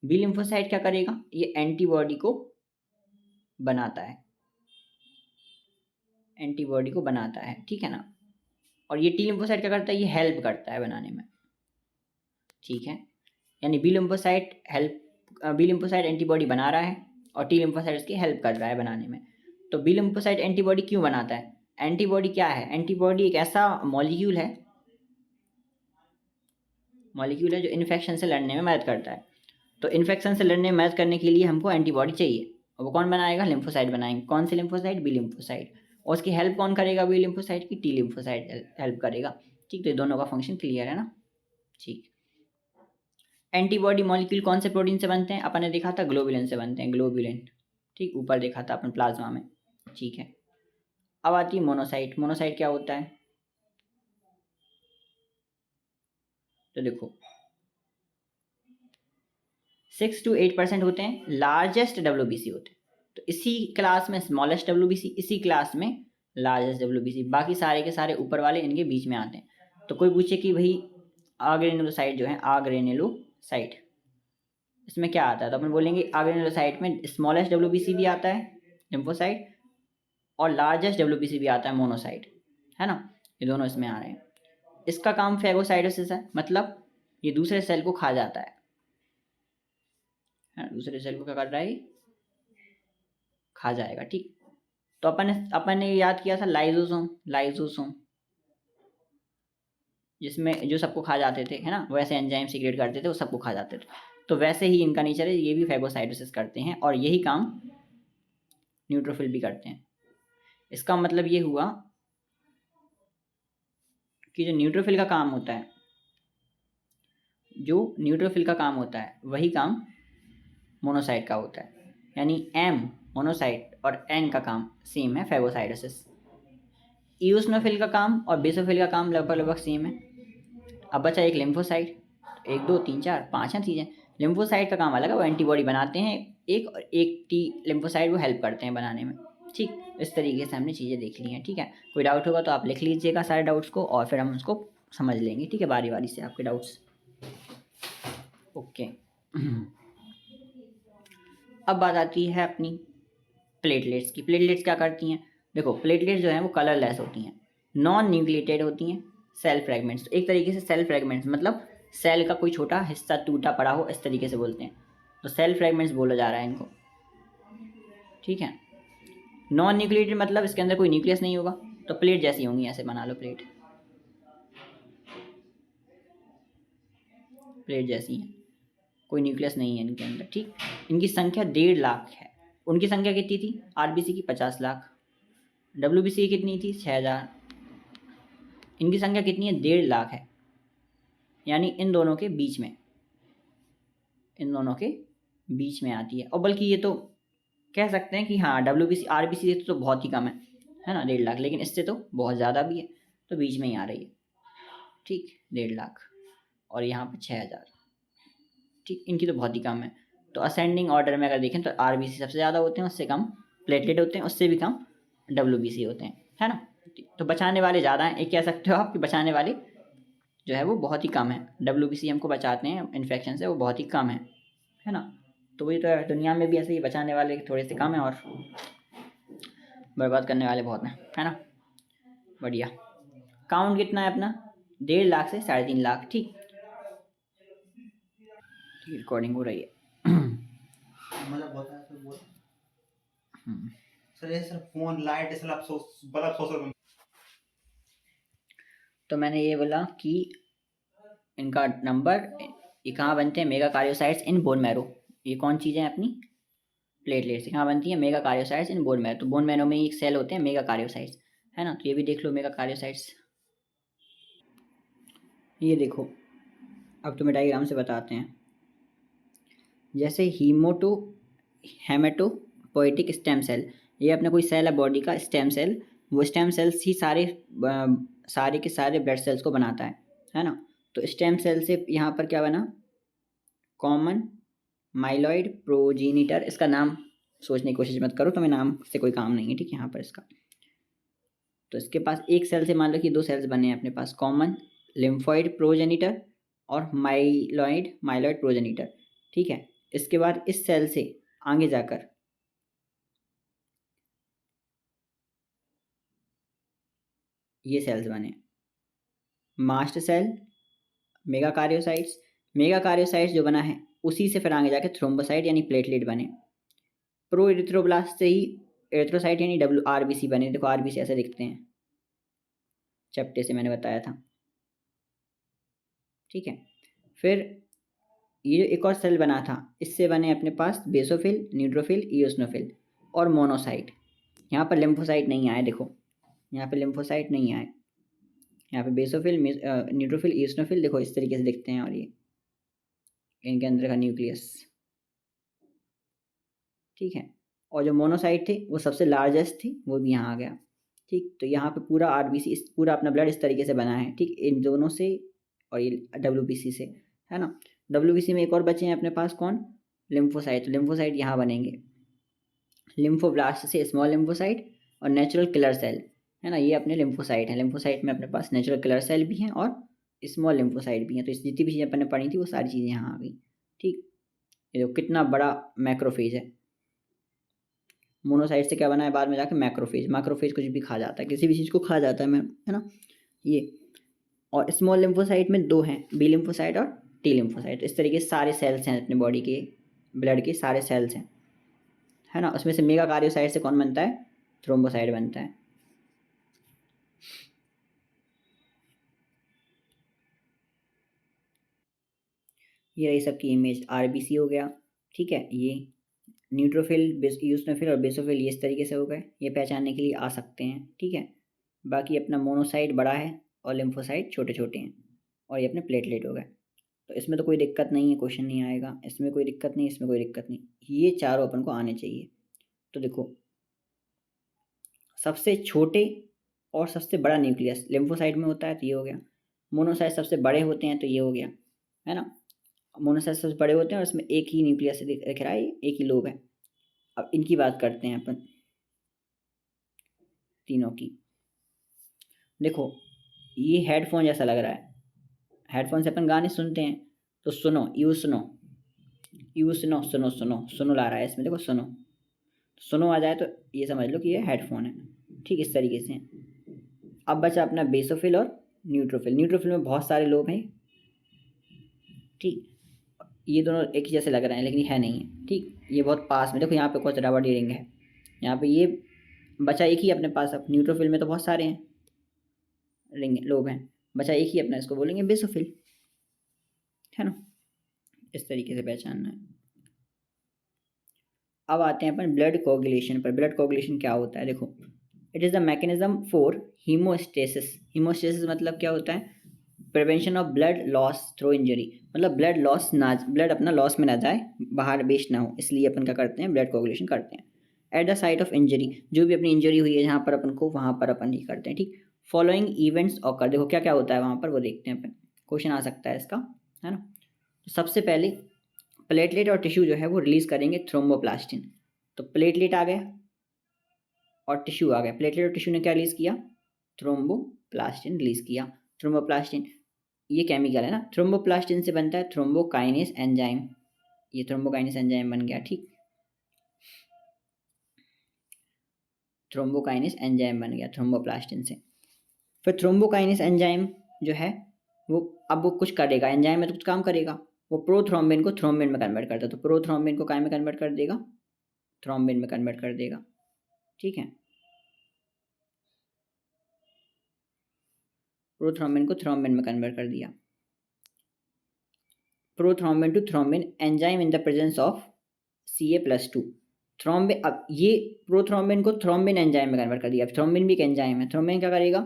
बी लिम्फोसाइट क्या करेगा? ये एंटीबॉडी को बनाता है, एंटीबॉडी को बनाता है, ठीक है ना। और ये टी लिम्फोसाइट क्या करता है, ये हेल्प करता है बनाने में, ठीक है। यानी बी लिम्फोसाइट एंटीबॉडी बना रहा है और टी लिम्फोसाइट इसकी हेल्प कर रहा है बनाने में। तो बी लिम्फोसाइट एंटीबॉडी क्यों बनाता है? एंटीबॉडी क्या है? एंटीबॉडी एक ऐसा मॉलिक्यूल है जो इन्फेक्शन से लड़ने में मदद करता है। तो इन्फेक्शन से लड़ने में मदद करने के लिए हमको एंटीबॉडी चाहिए, और वो कौन बनाएगा? लिम्फोसाइट बनाएंगे। कौन से लिम्फोसाइट? B lymphocyte. और उसकी हेल्प कौन करेगा? बी लिम्फोसाइट की टी लिम्फोसाइट हेल्प करेगा, ठीक। तो ये दोनों का फंक्शन क्लियर है ना, ठीक। एंटीबॉडी मॉलिक्यूल कौन से प्रोटीन से बनते हैं? अपन ने देखा था ग्लोबुलिन से बनते हैं, ग्लोबुलिन, ठीक, ऊपर देखा था अपन प्लाज्मा में, ठीक है। अब आती है मोनोसाइट। मोनोसाइट क्या होता है? तो देखो 6 to 8% होते हैं, लार्जेस्ट WBC होते हैं। तो इसी क्लास में स्मॉलेस्ट WBC, इसी क्लास में लार्जेस्ट WBC, बाकी सारे के सारे ऊपर वाले इनके बीच में आते हैं। तो कोई पूछे कि भाई आग्रेनुलोसाइट जो है, आग्रेनुलोसाइट, इसमें क्या आता है? तो अपन बोलेंगे आग्रेनुलोसाइट में स्मॉलेस्ट WBC भी आता है लिम्फोसाइट, और लार्जेस्ट WBC भी आता है मोनोसाइट, है ना। ये दोनों इसमें आ रहे हैं। इसका काम फेगोसाइटोसिस है, मतलब ये दूसरे सेल को खा जाता है, दूसरे सेल को क्या कर रहा है? खा जाएगा, ठीक। तो अपन ने याद किया था लाइजोसोम, जिसमें जो सबको खा जाते थे, है ना, वैसे एंजाइम सीक्रेट करते थे, वो सबको खा जाते थे। तो वैसे ही इनका नेचर है, ये भी फेगोसाइटोसिस करते हैं, और यही काम न्यूट्रोफिल भी करते हैं। इसका मतलब ये हुआ कि जो न्यूट्रोफिल का काम होता है, वही काम मोनोसाइट का होता है। यानी एम मोनोसाइट और एन का काम सेम है, फेगोसाइटोसिस। ईओसिनोफिल का काम और बेसोफिल का काम लगभग सेम है। अब बचा एक लिम्फोसाइट, 1 2 3 4 5 हैं चीज़ें। लिम्फोसाइट का काम अलग है, वो एंटीबॉडी बनाते हैं एक, और एक टी लिम्फोसाइट वो हेल्प करते हैं बनाने में, ठीक। इस तरीके से हमने चीज़ें देख ली हैं, ठीक है। कोई डाउट होगा तो आप लिख लीजिएगा सारे डाउट्स को, और फिर हम उसको समझ लेंगे, ठीक है, बारी बारी से आपके डाउट्स, ओके। अब बात आती है अपनी प्लेटलेट्स की। प्लेटलेट्स क्या करती हैं? देखो प्लेटलेट्स जो हैं वो कलरलेस होती हैं, नॉन न्यूक्लिएटेड होती हैं, सेल फ्रेगमेंट्स। एक तरीके से सेल फ्रेगमेंट्स मतलब सेल का कोई छोटा हिस्सा टूटा पड़ा हो, इस तरीके से बोलते हैं। तो सेल फ्रेगमेंट्स बोला जा रहा है इनको, ठीक है। नॉन न्यूक्लिएटेड मतलब इसके अंदर कोई न्यूक्लियस नहीं होगा, तो प्लेट जैसी होंगी, ऐसे बना लो, प्लेट जैसी हैं, कोई न्यूक्लियस नहीं है इनके अंदर, ठीक। इनकी संख्या 1.5 लाख है। उनकी संख्या कितनी थी? आरबीसी की 50 लाख, डब्ल्यूबीसी की कितनी थी? 6000। इनकी संख्या कितनी है? 1.5 लाख है। यानी इन दोनों के बीच में आती है। और बल्कि ये तो कह सकते हैं कि हाँ WBC RBC से तो बहुत ही कम है ना, 1.5 लाख, लेकिन इससे तो बहुत ज़्यादा भी है, तो बीच में ही आ रही है, ठीक, 1.5 लाख, और यहाँ पर 6000, ठीक। इनकी तो बहुत ही कम है। तो असेंडिंग ऑर्डर में अगर देखें तो RBC सबसे ज़्यादा होते हैं, उससे कम प्लेटलेट होते हैं, उससे भी कम WBC होते हैं, है ना। तो बचाने वाले ज़्यादा हैं, एक कह सकते हो आप कि बचाने वाले जो है वो बहुत ही कम है। WBC हमको बचाते हैं इन्फेक्शन से, वो बहुत ही कम है ना। तो वही तो है, दुनिया में भी ऐसे ही बचाने वाले थोड़े से कम हैं और बर्बाद करने वाले बहुत हैं, है ना। बढ़िया। काउंट कितना है अपना? 1.5 लाख से 3.5 लाख, ठीक। रिकॉर्डिंग हो रही है। Sir phone light bulb. तो मैंने ये बोला कि इनका नंबर, ये कहाँ बनते हैं? Megakaryocytes in bone marrow. ये कौन चीज़ें हैं अपनी? प्लेटलेट्स कहाँ बनती हैं? Megakaryocytes in bone marrow. तो बोन मैरो में एक सेल होते हैं मेगा कार्योसाइट्स, है ना। तो ये भी देख लो मेगा कार्योसाइट्स, ये देखो। अब तुम्हें डायग्राम से बताते हैं। जैसे हेमेटोपोइटिक स्टेम सेल, ये अपना कोई सेल है बॉडी का, स्टेम सेल। वो स्टेम सेल्स ही सारे के सारे ब्लड सेल्स को बनाता है ना। तो स्टेम सेल से यहाँ पर क्या बना? Common myeloid progenitor. इसका नाम सोचने की कोशिश मत करो, तुम्हें नाम से कोई काम नहीं है, ठीक है, यहाँ पर इसका। तो इसके पास एक सेल से मान लो कि 2 सेल्स बने हैं अपने पास, कॉमन लिम्फॉइड प्रोजेनिटर और माइलॉइड प्रोजेनिटर, ठीक है। इसके बाद इस सेल से आगे जाकर ये सेल्स बने, मास्ट सेल, मेगाकार्योसाइट्स। मेगाकार्योसाइट्स जो बना है उसी से फिर आगे जाके थ्रोम्बोसाइट यानी प्लेटलेट बने। प्रो एरिथ्रोब्लास्ट से ही एरिथ्रोसाइट यानी WRBC बने। देखो RBC ऐसे दिखते हैं, चैप्टर से मैंने बताया था, ठीक है। फिर ये जो एक और सेल बना था, इससे बने अपने पास बेसोफिल, न्यूट्रोफिल, इओसिनोफिल और मोनोसाइट। यहाँ पर लिम्फोसाइट नहीं आए, देखो यहाँ पे लिम्फोसाइट नहीं आए। यहाँ पे बेसोफिल, न्यूट्रोफिल, इओसिनोफिल देखो इस तरीके से दिखते हैं, और ये इनके अंदर का न्यूक्लियस, ठीक है। और जो मोनोसाइट थे वो सबसे लार्जेस्ट थी, वो भी यहाँ आ गया, ठीक। तो यहाँ पे पूरा RBC इस पूरा अपना ब्लड इस तरीके से बना है, ठीक, इन दोनों से और ये WBC से, है ना। WBC में एक और बचे हैं अपने पास, कौन, लिम्फोसाइट। तो लिम्फोसाइट यहाँ बनेंगे, लिम्फोब्लास्ट से स्मॉल लिम्फोसाइट और नेचुरल किलर सेल, है ना, ये अपने लिम्फोसाइट हैं। लिम्फोसाइट में अपने पास नेचुरल किलर सेल भी हैं और स्मॉल लिम्फोसाइट भी हैं। तो इस जितनी भी चीज़ें अपन ने पढ़ी थी वो सारी चीज़ें यहाँ आ गई, ठीक। ये देखो कितना बड़ा मैक्रोफेज है। मोनोसाइट से क्या बना है बाद में जाके मैक्रोफेज। मैक्रोफेज कुछ भी खा जाता है, किसी भी चीज़ को खा जाता है, है ना ये। और स्मॉल लिम्फोसाइट में दो हैं, बी लिम्फोसाइट और टी लिम्फोसाइट। इस तरीके से सारे सेल्स हैं अपने बॉडी के, ब्लड के सारे सेल्स हैं, है ना। उसमें से मेगा कार्योसाइट से कौन बनता है, थ्रोम्बोसाइट बनता है। ये रही सबकी इमेज, RBC हो गया, ठीक है। ये न्यूट्रोफिल, यूसनोफिल और बेसोफिल ये इस तरीके से हो गए, ये पहचानने के लिए आ सकते हैं, ठीक है। बाकी अपना मोनोसाइट बड़ा है और लिम्फोसाइट छोटे छोटे हैं, और ये अपने प्लेटलेट हो गए। तो इसमें तो कोई दिक्कत नहीं है, क्वेश्चन नहीं आएगा, इसमें कोई दिक्कत नहीं, इसमें कोई दिक्कत नहीं, ये चारों अपन को आने चाहिए। तो देखो सबसे छोटे और सबसे बड़ा न्यूक्लियस लिम्फोसाइट में होता है, तो ये हो गया। मोनोसाइट सबसे बड़े होते हैं, तो ये हो गया, है ना। मोनोसाइट सबसे बड़े होते हैं और इसमें एक ही न्यूक्लियस दिख रहा है, एक ही लोब है। अब इनकी बात करते हैं अपन तीनों की। देखो ये हेडफोन जैसा लग रहा है, हेडफोन से अपन गाने सुनते हैं, तो सुनो, यू सुनो, यू सुनो, सुनो सुनो, सुनो ला रहा है इसमें, देखो सुनो, सुनो आ जाए तो ये समझ लो कि ये हेडफोन है, ठीक, इस तरीके से। अब बचा अपना बेसोफिल और न्यूट्रोफिल। न्यूट्रोफिल में बहुत सारे लोग हैं, ठीक, ये दोनों एक ही जैसे लग रहे हैं लेकिन है नहीं है, ठीक। ये बहुत पास में, देखो यहाँ पे कुछ रबड़ रिंग है, यहाँ पे ये बचा एक ही अपने पास। अब न्यूट्रोफिल में तो बहुत सारे हैं, रिंग लोग हैं, बचा एक ही अपना, इसको बोलेंगे बेसोफिल, है ना। इस तरीके से पहचानना है। अब आते हैं अपन ब्लड कोगुलेशन पर। ब्लड कोगुलेशन क्या होता है, देखो it is the mechanism for haemostasis. Haemostasis मतलब क्या होता है, prevention of blood loss through injury. मतलब ब्लड लॉस ना, ब्लड अपना लॉस में ना जाए, बाहर वेस्ट ना हो, इसलिए अपन क्या करते हैं, ब्लड कोगुलेशन करते हैं। At the site of injury, जो भी अपनी इंजरी हुई है जहाँ पर अपन को, वहाँ पर अपन ही करते हैं, ठीक। फॉलोइंग इवेंट्स ऑकर, देखो क्या क्या होता है वहाँ पर वो देखते हैं अपन, क्वेश्चन आ सकता है इसका, है ना। तो सबसे पहले प्लेटलेट और टिश्यू जो है वो रिलीज करेंगे थ्रोम्बोप्लास्टिन। तो प्लेटलेट आ गया और टिश्यू आ गया। प्लेटलेट और टिश्यू ने क्या रिलीज किया, थ्रोम्बोप्लास्टिन रिलीज किया। थ्रोम्बोप्लास्टिन ये केमिकल है ना, थ्रोम्बोप्लास्टिन से बनता है थ्रोम्बोकाइनेस एंजाइम। ये थ्रोम्बोकाइनेस एंजाइम बन गया, ठीक, थ्रोम्बोकाइनेस एंजाइम बन गया थ्रोम्बोप्लास्टिन से। फिर थ्रोम्बोकाइनेस एंजाइम जो है वो अब वो कुछ करेगा, एंजाइम में तो कुछ काम करेगा, वो प्रोथ्रोम्बिन को थ्रोम्बिन में कन्वर्ट करता है। तो प्रोथ्रोम्बिन को काय में कन्वर्ट कर देगा, थ्रोम्बिन में कन्वर्ट कर देगा, ठीक है। प्रोथ्रोम्बिन को थ्रोम्बिन में कन्वर्ट कर दिया। Prothrombin to thrombin enzyme in the presence of Ca+2। Thrombin, अब ये प्रोथ्रोम्बिन को थ्रोम्बिन एंजाइम में कन्वर्ट कर दिया। थ्रोम्बिन भी एक एंजाइम है, थ्रोम्बिन क्या करेगा,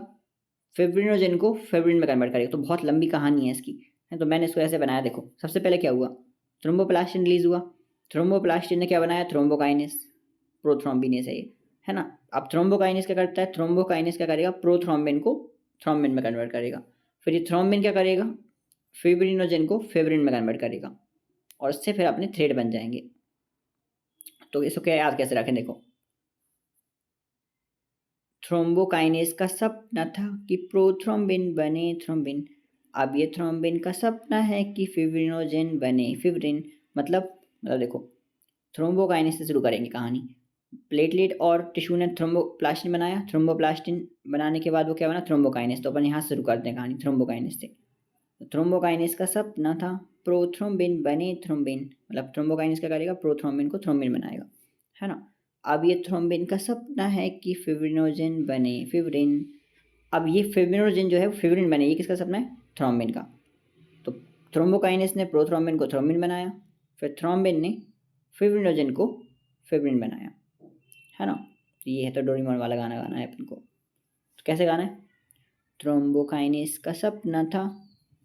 फिब्रिनोजेन को फिब्रिन में कन्वर्ट करेगा। तो बहुत लंबी कहानी है इसकी, है, तो मैंने इसको ऐसे बनाया। देखो सबसे पहले क्या हुआ, थ्रोम्बोप्लास्टिन रिलीज हुआ, थ्रोम्बोप्लास्टिन ने क्या बनाया, थ्रोम्बोकाइनेस, प्रोथ्रोम्बिनेस है ये, है ना। अब थ्रोम्बोकाइनेस क्या करता है, थ्रोम्बोकाइनेस क्या करेगा, प्रोथ्रोम्बिन को थ्रोम्बिन में कन्वर्ट करेगा। फिर ये थ्रोम्बिन क्या करेगा, फिब्रिनोजेन को फिब्रिन में कन्वर्ट करेगा, और इससे फिर अपने थ्रेड बन जाएंगे। तो इसको क्या याद कैसे रखें, देखो थ्रोम्बोकाइनेस का सपना था कि प्रोथ्रोम्बिन बने थ्रोम्बिन, अब ये थ्रोम्बिन का सपना है कि फिब्रिनोजेन बने फिब्रिन। मतलब देखो थ्रोम्बोकाइनेस से शुरू करेंगे कहानी। प्लेटलेट और टिश्यू ने थ्रोम्बोप्लास्टिन बनाया, थ्रोम्बोप्लास्टिन बनाने के बाद वो क्या बना, थ्रोम्बोकाइनेस। तो अपन यहाँ से शुरू करते हैं कहानी थ्रोम्बोकाइनेस से। तो थ्रोम्बोकाइनेस का सपना था प्रोथ्रोम्बिन बने थ्रोम्बिन, मतलब थ्रोम्बोकाइनेस क्या करेगा, प्रोथ्रोम्बिन को थ्रोम्बिन बनाएगा, है ना। अब ये थ्रोम्बिन का सपना है कि फिब्रिनोजन बने, फिब्रिन। अब ये फिब्रिनोजन जो है वो फिब्रिन बने, ये किसका सपना है, थ्रोम्बिन का। तो थ्रोम्बोकाइनेस ने प्रोथ्रोम्बिन को थ्रोम्बिन बनाया, फिर थ्रोम्बिन ने फिब्रिनोजन को फिब्रिन बनाया, है ना। तो ये है, तो डोरेमोन वाला गाना गाना है अपन को। तो कैसे गाना है, थ्रोम्बोकाइनेस का सपना था,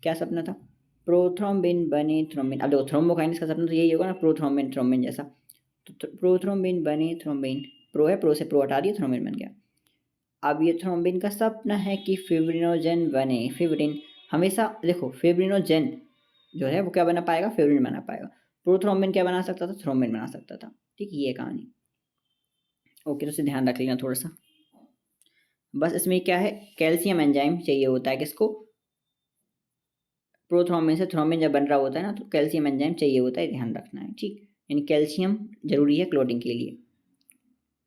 क्या सपना था, प्रोथ्रोम्बिन बने थ्रोम्बिन। अब देखो थ्रोम्बोकाइनेस का सपना तो यही होगा ना, प्रोथ्रोम्बिन थ्रोम्बिन जैसा। तो प्रोथ्रोम्बिन बने थ्रोम्बिन, प्रो है, प्रो से प्रो हटा दिया, थ्रोम्बिन बन गया। अब ये थ्रोम्बिन का सपना है कि फिब्रिनोजन बने, फिब्रिन। हमेशा देखो फिब्रिनोजन जो है वो क्या बना पाएगा, फिब्रिन बना पाएगा। प्रोथ्रोम्बिन क्या बना सकता था, थ्रोम्बिन बना सकता था। ठीक, ये कहानी। ओके, तो इसे ध्यान रख लेना थोड़ा सा। बस इसमें क्या है, कैल्शियम एंजाइम चाहिए होता है किसको, प्रोथ्रोम्बिन से थ्रोम्बिन जब बन रहा होता है ना, तो कैल्शियम एंजाइम चाहिए होता है, ध्यान रखना है। ठीक, यानी कैल्शियम जरूरी है क्लोटिंग के लिए।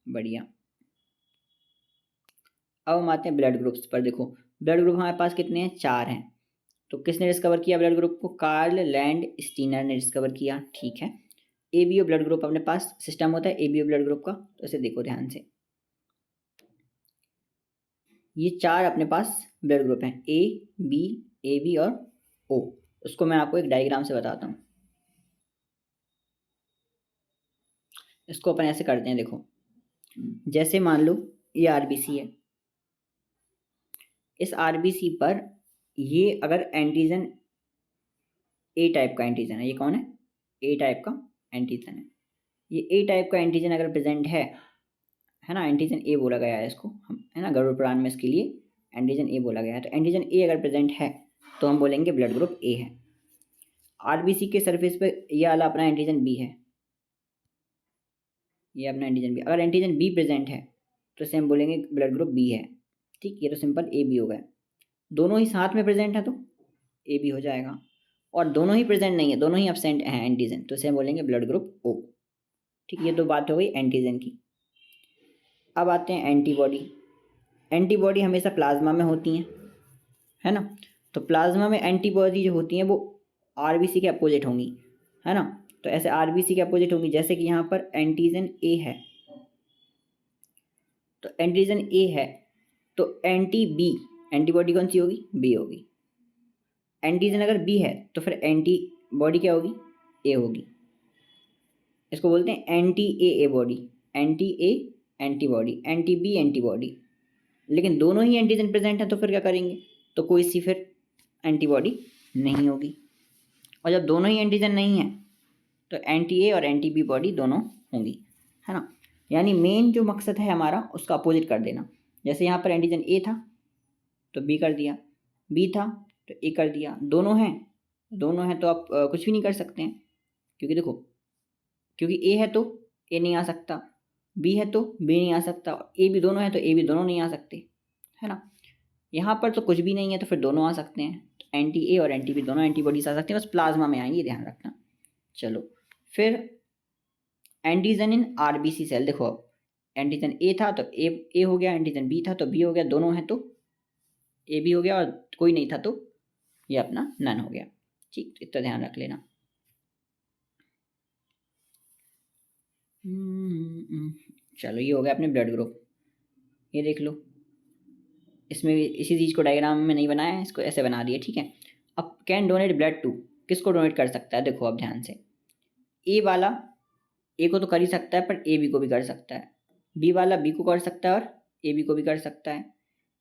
बढ़िया। अब हम आते हैं ब्लड ग्रुप्स पर। देखो ब्लड ग्रुप हमारे पास कितने हैं, 4 हैं। तो किसने डिस्कवर किया ब्लड ग्रुप को, कार्ल लैंड स्टीनर ने डिस्कवर किया। ठीक है, एबीओ ब्लड ग्रुप अपने पास सिस्टम होता है एबीओ ब्लड ग्रुप का, तो इसे देखो ध्यान से। ये 4 अपने पास ब्लड ग्रुप हैं, ए बी ए बी और ओ। उसको मैं आपको एक डायग्राम से बताता हूँ। इसको अपन ऐसे करते हैं, देखो जैसे मान लो ये आरबीसी है, इस आरबीसी पर ये अगर एंटीजन ए टाइप का एंटीजन है, ये कौन है, ए टाइप का एंटीजन है। ये ए टाइप का एंटीजन अगर प्रेजेंट है ना, एंटीजन ए बोला गया है इसको हम, है ना, गरुड़ पुराण में इसके लिए एंटीजन ए बोला गया है। तो एंटीजन ए अगर प्रेजेंट है तो हम बोलेंगे ब्लड ग्रुप ए है। आरबीसी के सरफेस पे ये वाला अपना एंटीजन बी है, ये अपना एंटीजन बी। अगर एंटीजन बी प्रेजेंट है तो इसे हम बोलेंगे ब्लड ग्रुप बी है। ठीक, ये तो सिंपल ए बी हो गया। दोनों ही साथ में प्रेजेंट है तो ए बी हो जाएगा, और दोनों ही प्रेजेंट नहीं है, दोनों ही एब्सेंट हैं एंटीजन, तो इसे हम बोलेंगे ब्लड ग्रुप ओ। ठीक, ये तो बात हो गई एंटीजन की। अब आते हैं एंटीबॉडी। एंटीबॉडी हमेशा प्लाज्मा में होती हैं, है ना। तो प्लाज्मा में एंटीबॉडी जो होती हैं वो आरबीसी के अपोजिट होंगी, है ना। तो ऐसे आरबीसी के अपोजिट होंगी, जैसे कि यहाँ पर एंटीजन ए है, तो एंटीजन ए है तो एंटी बी, एंटीबॉडी कौन सी होगी, बी होगी। एंटीजन अगर बी है तो फिर एंटीबॉडी क्या होगी, ए होगी। इसको बोलते हैं anti A body, anti A antibody, anti B antibody. लेकिन दोनों ही एंटीजन प्रेजेंट है तो फिर क्या करेंगे, तो कोई सी फिर एंटीबॉडी नहीं होगी। और जब दोनों ही एंटीजन नहीं है तो एंटी ए और एंटी बी बॉडी दोनों होंगी, है ना। यानी मेन जो मकसद है हमारा उसका अपोजिट कर देना। जैसे यहाँ पर एंटीजन ए था तो बी कर दिया, बी था तो ए कर दिया। दोनों हैं, दोनों हैं तो आप कुछ भी नहीं कर सकते हैं, क्योंकि देखो, क्योंकि ए है तो ए नहीं आ सकता, बी है तो बी नहीं आ सकता, ए भी दोनों है तो ए भी दोनों नहीं आ सकते, है ना। यहाँ पर तो कुछ भी नहीं है तो फिर दोनों आ सकते हैं, तो एंटी ए और एंटी बी दोनों एंटीबॉडीज आ सकती हैं, बस प्लाज्मा में आएंगी, ध्यान रखना। चलो फिर एंटीजन इन आरबीसी सेल। देखो अब एंटीजन ए था तो ए हो गया, एंटीजन बी था तो बी हो गया, दोनों हैं तो ए बी हो गया, और कोई नहीं था तो ये अपना नन हो गया। ठीक, इतना ध्यान रख लेना। चलो ये हो गया अपने ब्लड ग्रुप, ये देख लो। इसमें भी इसी चीज़ को डायग्राम में नहीं बनाया है, इसको ऐसे बना दिया, ठीक है। अब कैन डोनेट ब्लड टू, किसको डोनेट कर सकता है, देखो अब ध्यान से। ए वाला ए को तो कर ही सकता है, पर ए बी को भी कर सकता है। बी वाला बी को कर सकता है और ए बी को भी कर सकता है।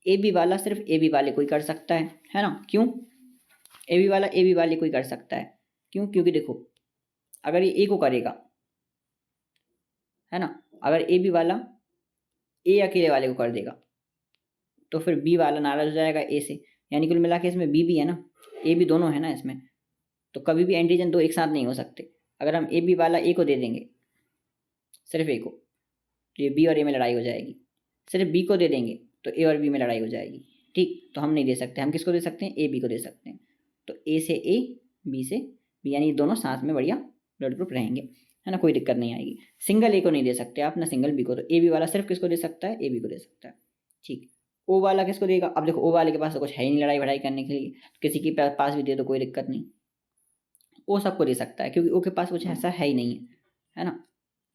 ए बी वाला सिर्फ ए बी वाले को ही कर सकता है ना। क्यों, ए बी वाला ए बी वाले को ही कर सकता है, क्यों, क्योंकि देखो अगर ये ए को करेगा, है ना, अगर ए बी वाला ए अकेले वाले को कर देगा तो फिर बी वाला नाराज हो जाएगा ए से। यानी कुल मिला के इसमें बी भी है ना, ए भी दोनों है ना इसमें, तो कभी भी एंटीजन दो एक साथ नहीं हो सकते। अगर हम ए बी वाला ए को दे देंगे, सिर्फ ए को, तो ये बी और ए में लड़ाई हो जाएगी। सिर्फ बी को दे देंगे तो ए और बी में लड़ाई हो जाएगी। ठीक, तो हम नहीं दे सकते, हम किसको दे सकते हैं, ए बी को दे सकते हैं। तो ए से ए, बी से बी, यानी दोनों साथ में बढ़िया ब्लड ग्रुप रहेंगे। है ना, कोई दिक्कत नहीं आएगी। सिंगल ए को नहीं दे सकते आप ना सिंगल बी को, तो ए बी वाला सिर्फ किसको दे सकता है, ए बी को दे सकता है। ठीक, ओ वाला किसको देगा, अब देखो ओ वाले के पास तो कुछ है ही नहीं लड़ाई भड़ाई करने के लिए, किसी के पास भी दे दो कोई दिक्कत नहीं, ओ सबको दे सकता है क्योंकि ओ के पास कुछ ऐसा है ही नहीं है ना।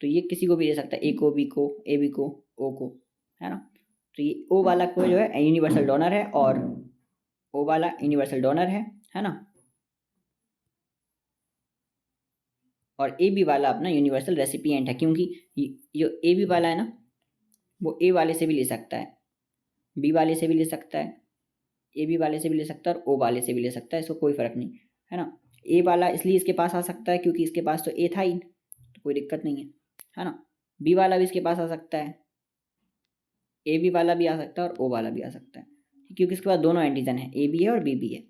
तो ये किसी को भी दे सकता है, ए को, बी को, ए बी को, ओ को, है ना। तो ये ओ वाला को जो है यूनिवर्सल डोनर है, और ओ वाला यूनिवर्सल डोनर है ना, और ए बी वाला अपना यूनिवर्सल रेसिपिएंट है, क्योंकि जो ए बी वाला है ना वो ए वाले से भी ले सकता है, बी वाले से भी ले सकता है, ए बी वाले से भी ले सकता है, और ओ वाले से भी ले सकता है, इसको कोई फर्क नहीं है ना। ए वाला इसलिए इसके पास आ सकता है क्योंकि इसके पास तो ए था ही, तो कोई दिक्कत नहीं है ना। बी वाला भी इसके पास आ सकता है, ए बी वाला भी आ सकता है, और ओ वाला भी आ सकता है, क्योंकि इसके पास दोनों एंटीजन है, ए बी है और बी बी है।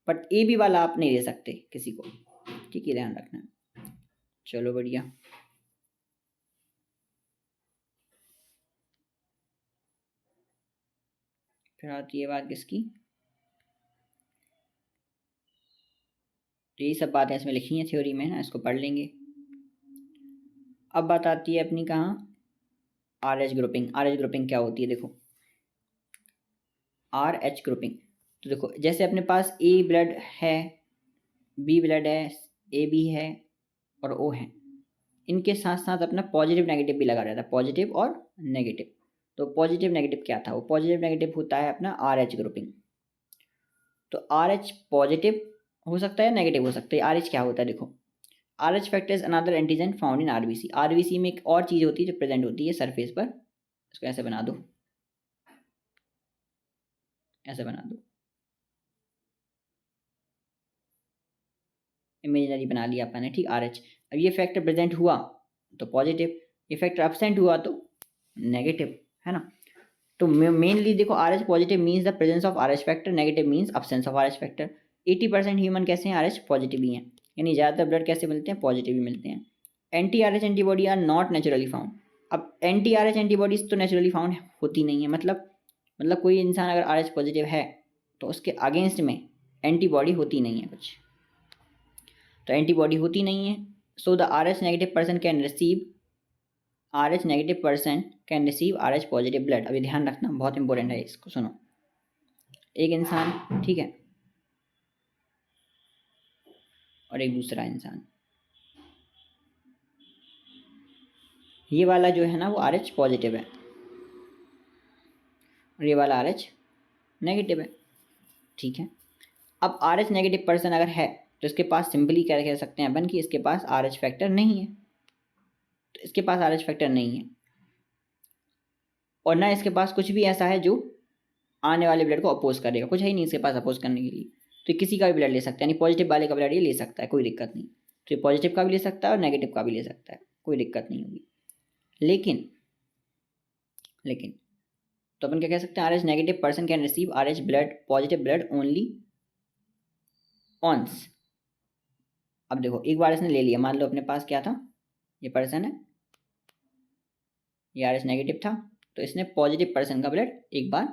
बट ए बी वाला आप नहीं दे सकते किसी को, ठीक है, ध्यान रखना है। चलो बढ़िया। फिर आती है बात किसकी, तो ये सब बातें इसमें लिखी हैं थ्योरी में ना, इसको पढ़ लेंगे। अब बात आती है अपनी कहाँ, R H grouping. R H grouping क्या होती है, देखो आर एच ग्रुपिंग, तो देखो जैसे अपने पास ए ब्लड है, बी ब्लड है, ए बी है और ओ है, इनके साथ साथ अपना पॉजिटिव नेगेटिव भी लगा रहता है, पॉजिटिव और नेगेटिव। तो पॉजिटिव नेगेटिव क्या था, वो पॉजिटिव नेगेटिव होता है अपना आर एच ग्रुपिंग। तो आर एच पॉजिटिव हो सकता है, नेगेटिव हो सकता है। आर एच क्या होता है, देखो R H factor is another antigen found in RBC. RBC में एक और चीज़ होती है जो प्रेजेंट होती है सरफेस पर, इसको ऐसे बना दो, ऐसे बना दो, इमेजिनरी बना लिया अपन ने, ठीक, आर एच। अब ये फैक्टर प्रेजेंट हुआ तो पॉजिटिव, ये फैक्टर एब्सेंट हुआ तो नेगेटिव, है ना। तो मेनली देखो are H positive means the presence of R H factor, negative means absence of R H factor. 80% human कैसे हैं, आर एच पॉजिटिव ही हैं, यानी ज़्यादातर ब्लड कैसे मिलते हैं, पॉजिटिव ही मिलते हैं। Anti R H antibody are not naturally found. अब एंटी आर एच एंटीबॉडीज तो नेचुरली फाउंड होती नहीं है, मतलब कोई इंसान अगर आर एच पॉजिटिव है तो उसके अगेंस्ट में एंटीबॉडी होती नहीं है कुछ, तो एंटीबॉडी होती नहीं है। So the are H negative person can receive, R H negative person can receive R H positive blood. अभी ध्यान रखना बहुत इंपॉर्टेंट है, इसको सुनो। एक इंसान, ठीक है, और एक दूसरा इंसान, ये वाला जो है ना वो आर एच पॉजिटिव है और ये वाला आर एच नेगेटिव है, ठीक है। अब आर एच नेगेटिव पर्सन अगर है तो इसके पास सिंपली क्या कह सकते हैं अपन कि इसके पास आर एच फैक्टर नहीं है, तो इसके पास आर एच फैक्टर नहीं है, और ना इसके पास कुछ भी ऐसा है जो आने वाले ब्लड को अपोज करेगा, कुछ है ही नहीं इसके पास अपोज करने के लिए। तो किसी का भी ब्लड ले सकता है, यानी पॉजिटिव वाले का ब्लड ये ले सकता है, कोई दिक्कत नहीं। तो ये पॉजिटिव का भी ले सकता है और नेगेटिव का भी ले सकता है, कोई दिक्कत नहीं होगी। लेकिन लेकिन तो अपन क्या कह सकते हैं, R H negative person can receive R H blood positive blood only ones. अब देखो एक बार इसने ले लिया, मान लो अपने पास क्या था, ये पर्सन है, ये आर एच नेगेटिव था, तो इसने पॉजिटिव पर्सन का ब्लड एक बार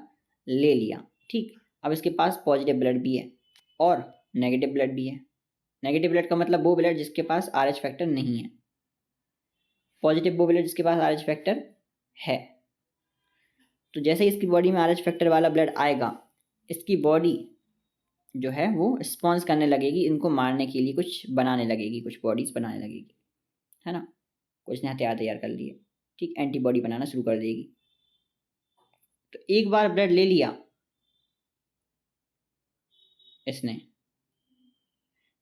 ले लिया, ठीक। अब इसके पास पॉजिटिव ब्लड भी है और नेगेटिव ब्लड भी है। नेगेटिव ब्लड का मतलब वो ब्लड जिसके पास आर एच फैक्टर नहीं है, पॉजिटिव वो ब्लड जिसके पास आर एच फैक्टर है। तो जैसे इसकी बॉडी में आर एच फैक्टर वाला ब्लड आएगा, इसकी बॉडी जो है वो रिस्पॉन्स करने लगेगी, इनको मारने के लिए कुछ बनाने लगेगी, कुछ बॉडीज बनाने लगेगी, है ना, कुछ ने हथियार तैयार कर लिए, ठीक, एंटीबॉडी बनाना शुरू कर देगी। तो एक बार ब्लड ले लिया इसने,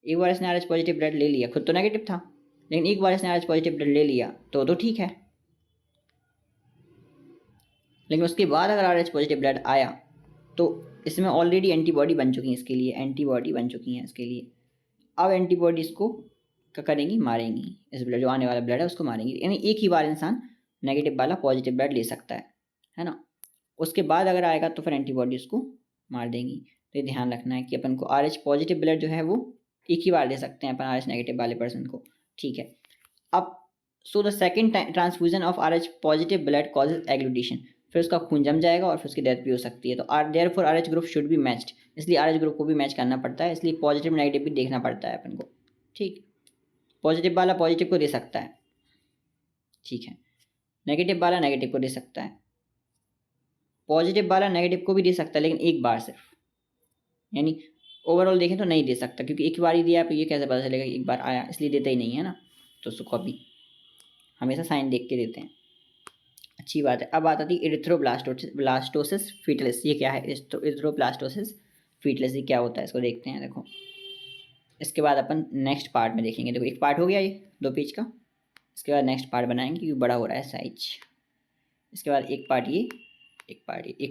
एक बार इसने आर एच पॉजिटिव ब्लड ले लिया, खुद तो नेगेटिव था, लेकिन एक बार इसने आर एच पॉजिटिव ब्लड ले लिया तो ठीक है। लेकिन उसके बाद अगर आर एच पॉजिटिव ब्लड आया तो इसमें ऑलरेडी एंटीबॉडी बन चुकी हैं इसके लिए, एंटीबॉडी बन चुकी हैं इसके लिए। अब एंटीबॉडी इसको क्या करेंगी, मारेंगी, इस ब्लड जो आने वाला ब्लड है उसको मारेंगी। यानी एक ही बार इंसान नेगेटिव वाला पॉजिटिव ब्लड ले सकता है ना। उसके बाद अगर आएगा तो फिर एंटीबॉडी उसको मार देंगी। तो ये ध्यान रखना है कि अपन को आर एच पॉजिटिव ब्लड जो है वो एक ही बार ले सकते हैं अपन आर एच नेगेटिव वाले पर्सन को, ठीक है। अब so the second transfusion of R H positive blood causes agglutination, फिर उसका खून जम जाएगा और फिर उसकी डेथ भी हो सकती है। तो therefore R H group should be matched, इसलिए आर एच ग्रुप को भी मैच करना पड़ता है, इसलिए पॉजिटिव नेगेटिव भी देखना पड़ता है अपन को, ठीक। पॉजिटिव वाला पॉजिटिव को दे सकता है, ठीक है, नेगेटिव वाला नेगेटिव को दे सकता है, पॉजिटिव वाला नेगेटिव को भी दे सकता है लेकिन एक बार सिर्फ, यानी ओवरऑल देखें तो नहीं दे सकता, क्योंकि एक बार ही दिया है तो ये कैसे पता चलेगा एक बार आया, इसलिए देता ही नहीं है ना। तो उसको कॉपी हमेशा साइन देख के देते हैं, अच्छी बात है। अब बात आती है इरिथ्रोब्लास्टोसिस फीटलिस। ये क्या है इरिथ्रोब्लास्टोसिस फीटलिस, ये क्या होता है इसको देखते हैं। देखो इसके बाद अपन नेक्स्ट पार्ट में देखेंगे। देखो एक पार्ट हो गया ये 2 पेज का, इसके बाद नेक्स्ट पार्ट बनाएंगे क्योंकि बड़ा हो रहा है साइज। इसके बाद एक पार्ट ये, एक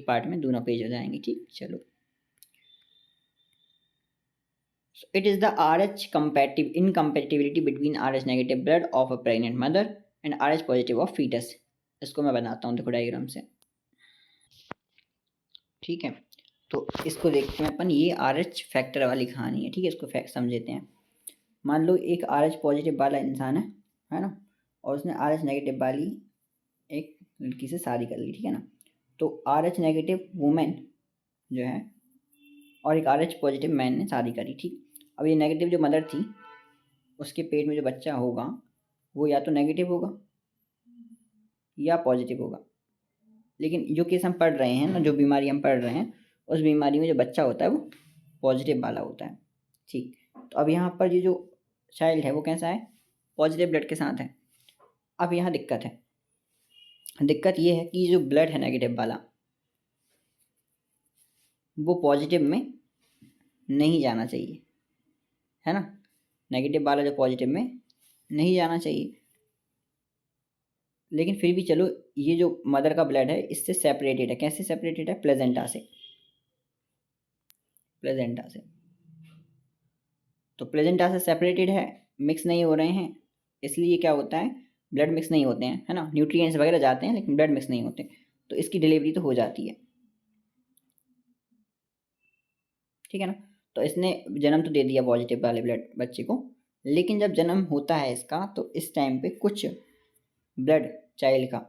पार्ट में दोनों पेज हो जाएंगे, ठीक। चलो it is the RH incompatibility between RH negative blood of a pregnant mother and RH positive of fetus। इसको मैं बनाता हूँ देखो डायग्राम से, ठीक है। तो इसको देखते हैं अपन, ये RH फैक्टर वाली कहानी है, ठीक है। इसको फैक्ट समझते हैं। मान लो एक RH पॉजिटिव वाला इंसान है ना, और उसने RH नेगेटिव वाली एक लड़की से शादी कर ली, ठीक है ना। तो RH नेगेटिव वुमेन जो है और एक RH पॉजिटिव मैन ने शादी करी, ठीक। अब ये नेगेटिव जो मदर थी उसके पेट में जो बच्चा होगा वो या तो नेगेटिव होगा या पॉजिटिव होगा, लेकिन जो केस हम पढ़ रहे हैं ना, जो बीमारी हम पढ़ रहे हैं, उस बीमारी में जो बच्चा होता है वो पॉजिटिव वाला होता है, ठीक। तो अब यहाँ पर ये जो चाइल्ड है वो कैसा है, पॉजिटिव ब्लड के साथ है। अब यहाँ दिक्कत है, दिक्कत ये है कि जो ब्लड है नेगेटिव वाला वो पॉजिटिव में नहीं जाना चाहिए, है ना। नेगेटिव वाला जो पॉजिटिव में नहीं जाना चाहिए, लेकिन फिर भी चलो ये जो मदर का ब्लड है इससे सेपरेटेड है। कैसे सेपरेटेड है, प्लेजेंटा से, प्लेजेंटा से। तो प्लेजेंटा से सेपरेटेड है, मिक्स नहीं हो रहे हैं, इसलिए क्या होता है, ब्लड मिक्स नहीं होते हैं, है ना। न्यूट्रिएंट्स वगैरह जाते हैं लेकिन ब्लड मिक्स नहीं होते, तो इसकी डिलीवरी तो हो जाती है, ठीक है ना। तो इसने जन्म तो दे दिया पॉजिटिव वाले ब्लड बच्चे को, लेकिन जब जन्म होता है इसका तो इस टाइम पे कुछ ब्लड चाइल्ड का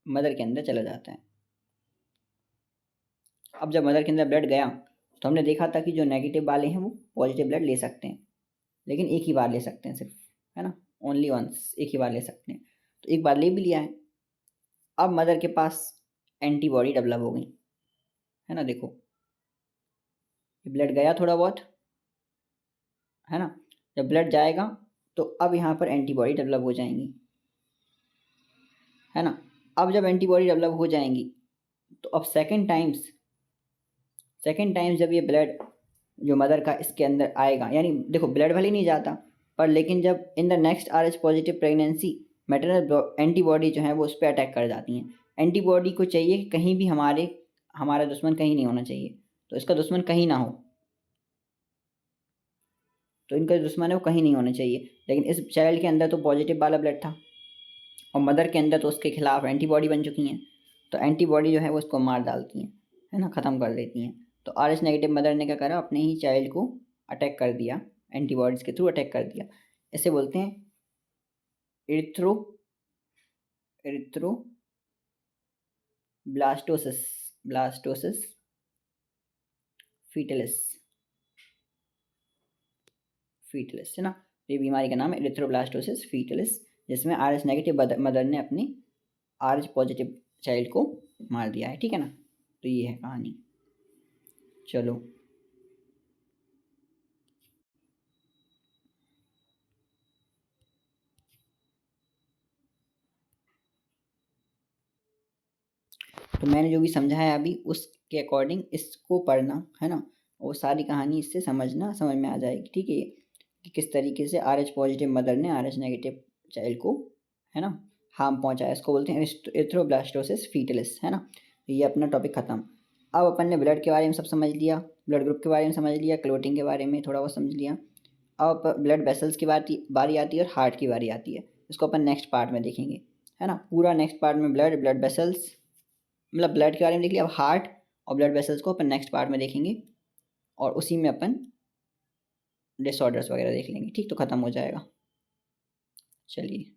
मदर के अंदर चला जाता है। अब जब मदर के अंदर ब्लड गया तो हमने देखा था कि जो नेगेटिव वाले हैं वो पॉजिटिव ब्लड ले सकते हैं, लेकिन एक ही बार ले सकते हैं सिर्फ, है ना, ओनली वंस, एक ही बार ले सकते हैं। तो एक बार ले भी लिया है। अब मदर के पास एंटीबॉडी डेवलप हो गई, है ना। देखो ब्लड गया थोड़ा बहुत, है ना। जब ब्लड जाएगा तो अब यहाँ पर एंटीबॉडी डेवलप हो जाएंगी, है ना। अब जब एंटीबॉडी डेवलप हो जाएंगी तो अब सेकेंड टाइम्स जब ये ब्लड जो मदर का इसके अंदर आएगा, यानी देखो ब्लड भले नहीं जाता पर लेकिन जब in the next RH positive pregnancy maternal antibody जो है वो उस पर अटैक कर जाती हैं। एंटीबॉडी को चाहिए कि कहीं भी हमारा दुश्मन कहीं नहीं होना चाहिए, तो इसका दुश्मन कहीं ना हो, तो इनका जो दुश्मन है वो कहीं नहीं होना चाहिए। लेकिन इस चाइल्ड के अंदर तो पॉजिटिव वाला ब्लड था और मदर के अंदर तो उसके खिलाफ एंटीबॉडी बन चुकी हैं, तो एंटीबॉडी जो है वो उसको मार डालती हैं, है ना, ख़त्म कर देती हैं। तो RH नेगेटिव मदर ने क्या करा, अपने ही चाइल्ड को अटैक कर दिया, एंटीबॉडीज़ के थ्रू अटैक कर दिया। इसे बोलते हैं इरिथ्रोब्लास्टोसिस फीटलिस, है ना। ये बीमारी का नाम है इरिथ्रोब्लास्टोसिस फीटलिस, जिसमें RH नेगेटिव मदर ने अपनी RH पॉजिटिव चाइल्ड को मार दिया है, ठीक है ना। तो ये है कहानी। चलो तो मैंने जो भी समझाया अभी उसके अकॉर्डिंग इसको पढ़ना, है ना, वो सारी कहानी इससे समझ में आ जाएगी, ठीक है। कि किस तरीके से RH पॉजिटिव मदर ने RH नेगेटिव चाइल्ड को, है ना, हार्म पहुंचाया। इसको बोलते हैं इरिथ्रोब्लास्टोसिस फीटलिस, है ना। ये अपना टॉपिक ख़त्म। अब अपन ने ब्लड के बारे में सब समझ लिया, ब्लड ग्रुप के बारे में समझ लिया, क्लोटिंग के बारे में थोड़ा बहुत समझ लिया। अब ब्लड वेसल्स की बारी आती है और हार्ट की बारी आती है। इसको अपन नेक्स्ट पार्ट में देखेंगे, है ना। पूरा नेक्स्ट पार्ट में ब्लड वेसल्स, मतलब ब्लड के बारे में देख लिया। अब हार्ट और ब्लड वेसल्स को अपन नेक्स्ट पार्ट में देखेंगे और उसी में अपन डिसऑर्डर्स वगैरह देख लेंगे, ठीक। तो ख़त्म हो जाएगा। चलिए।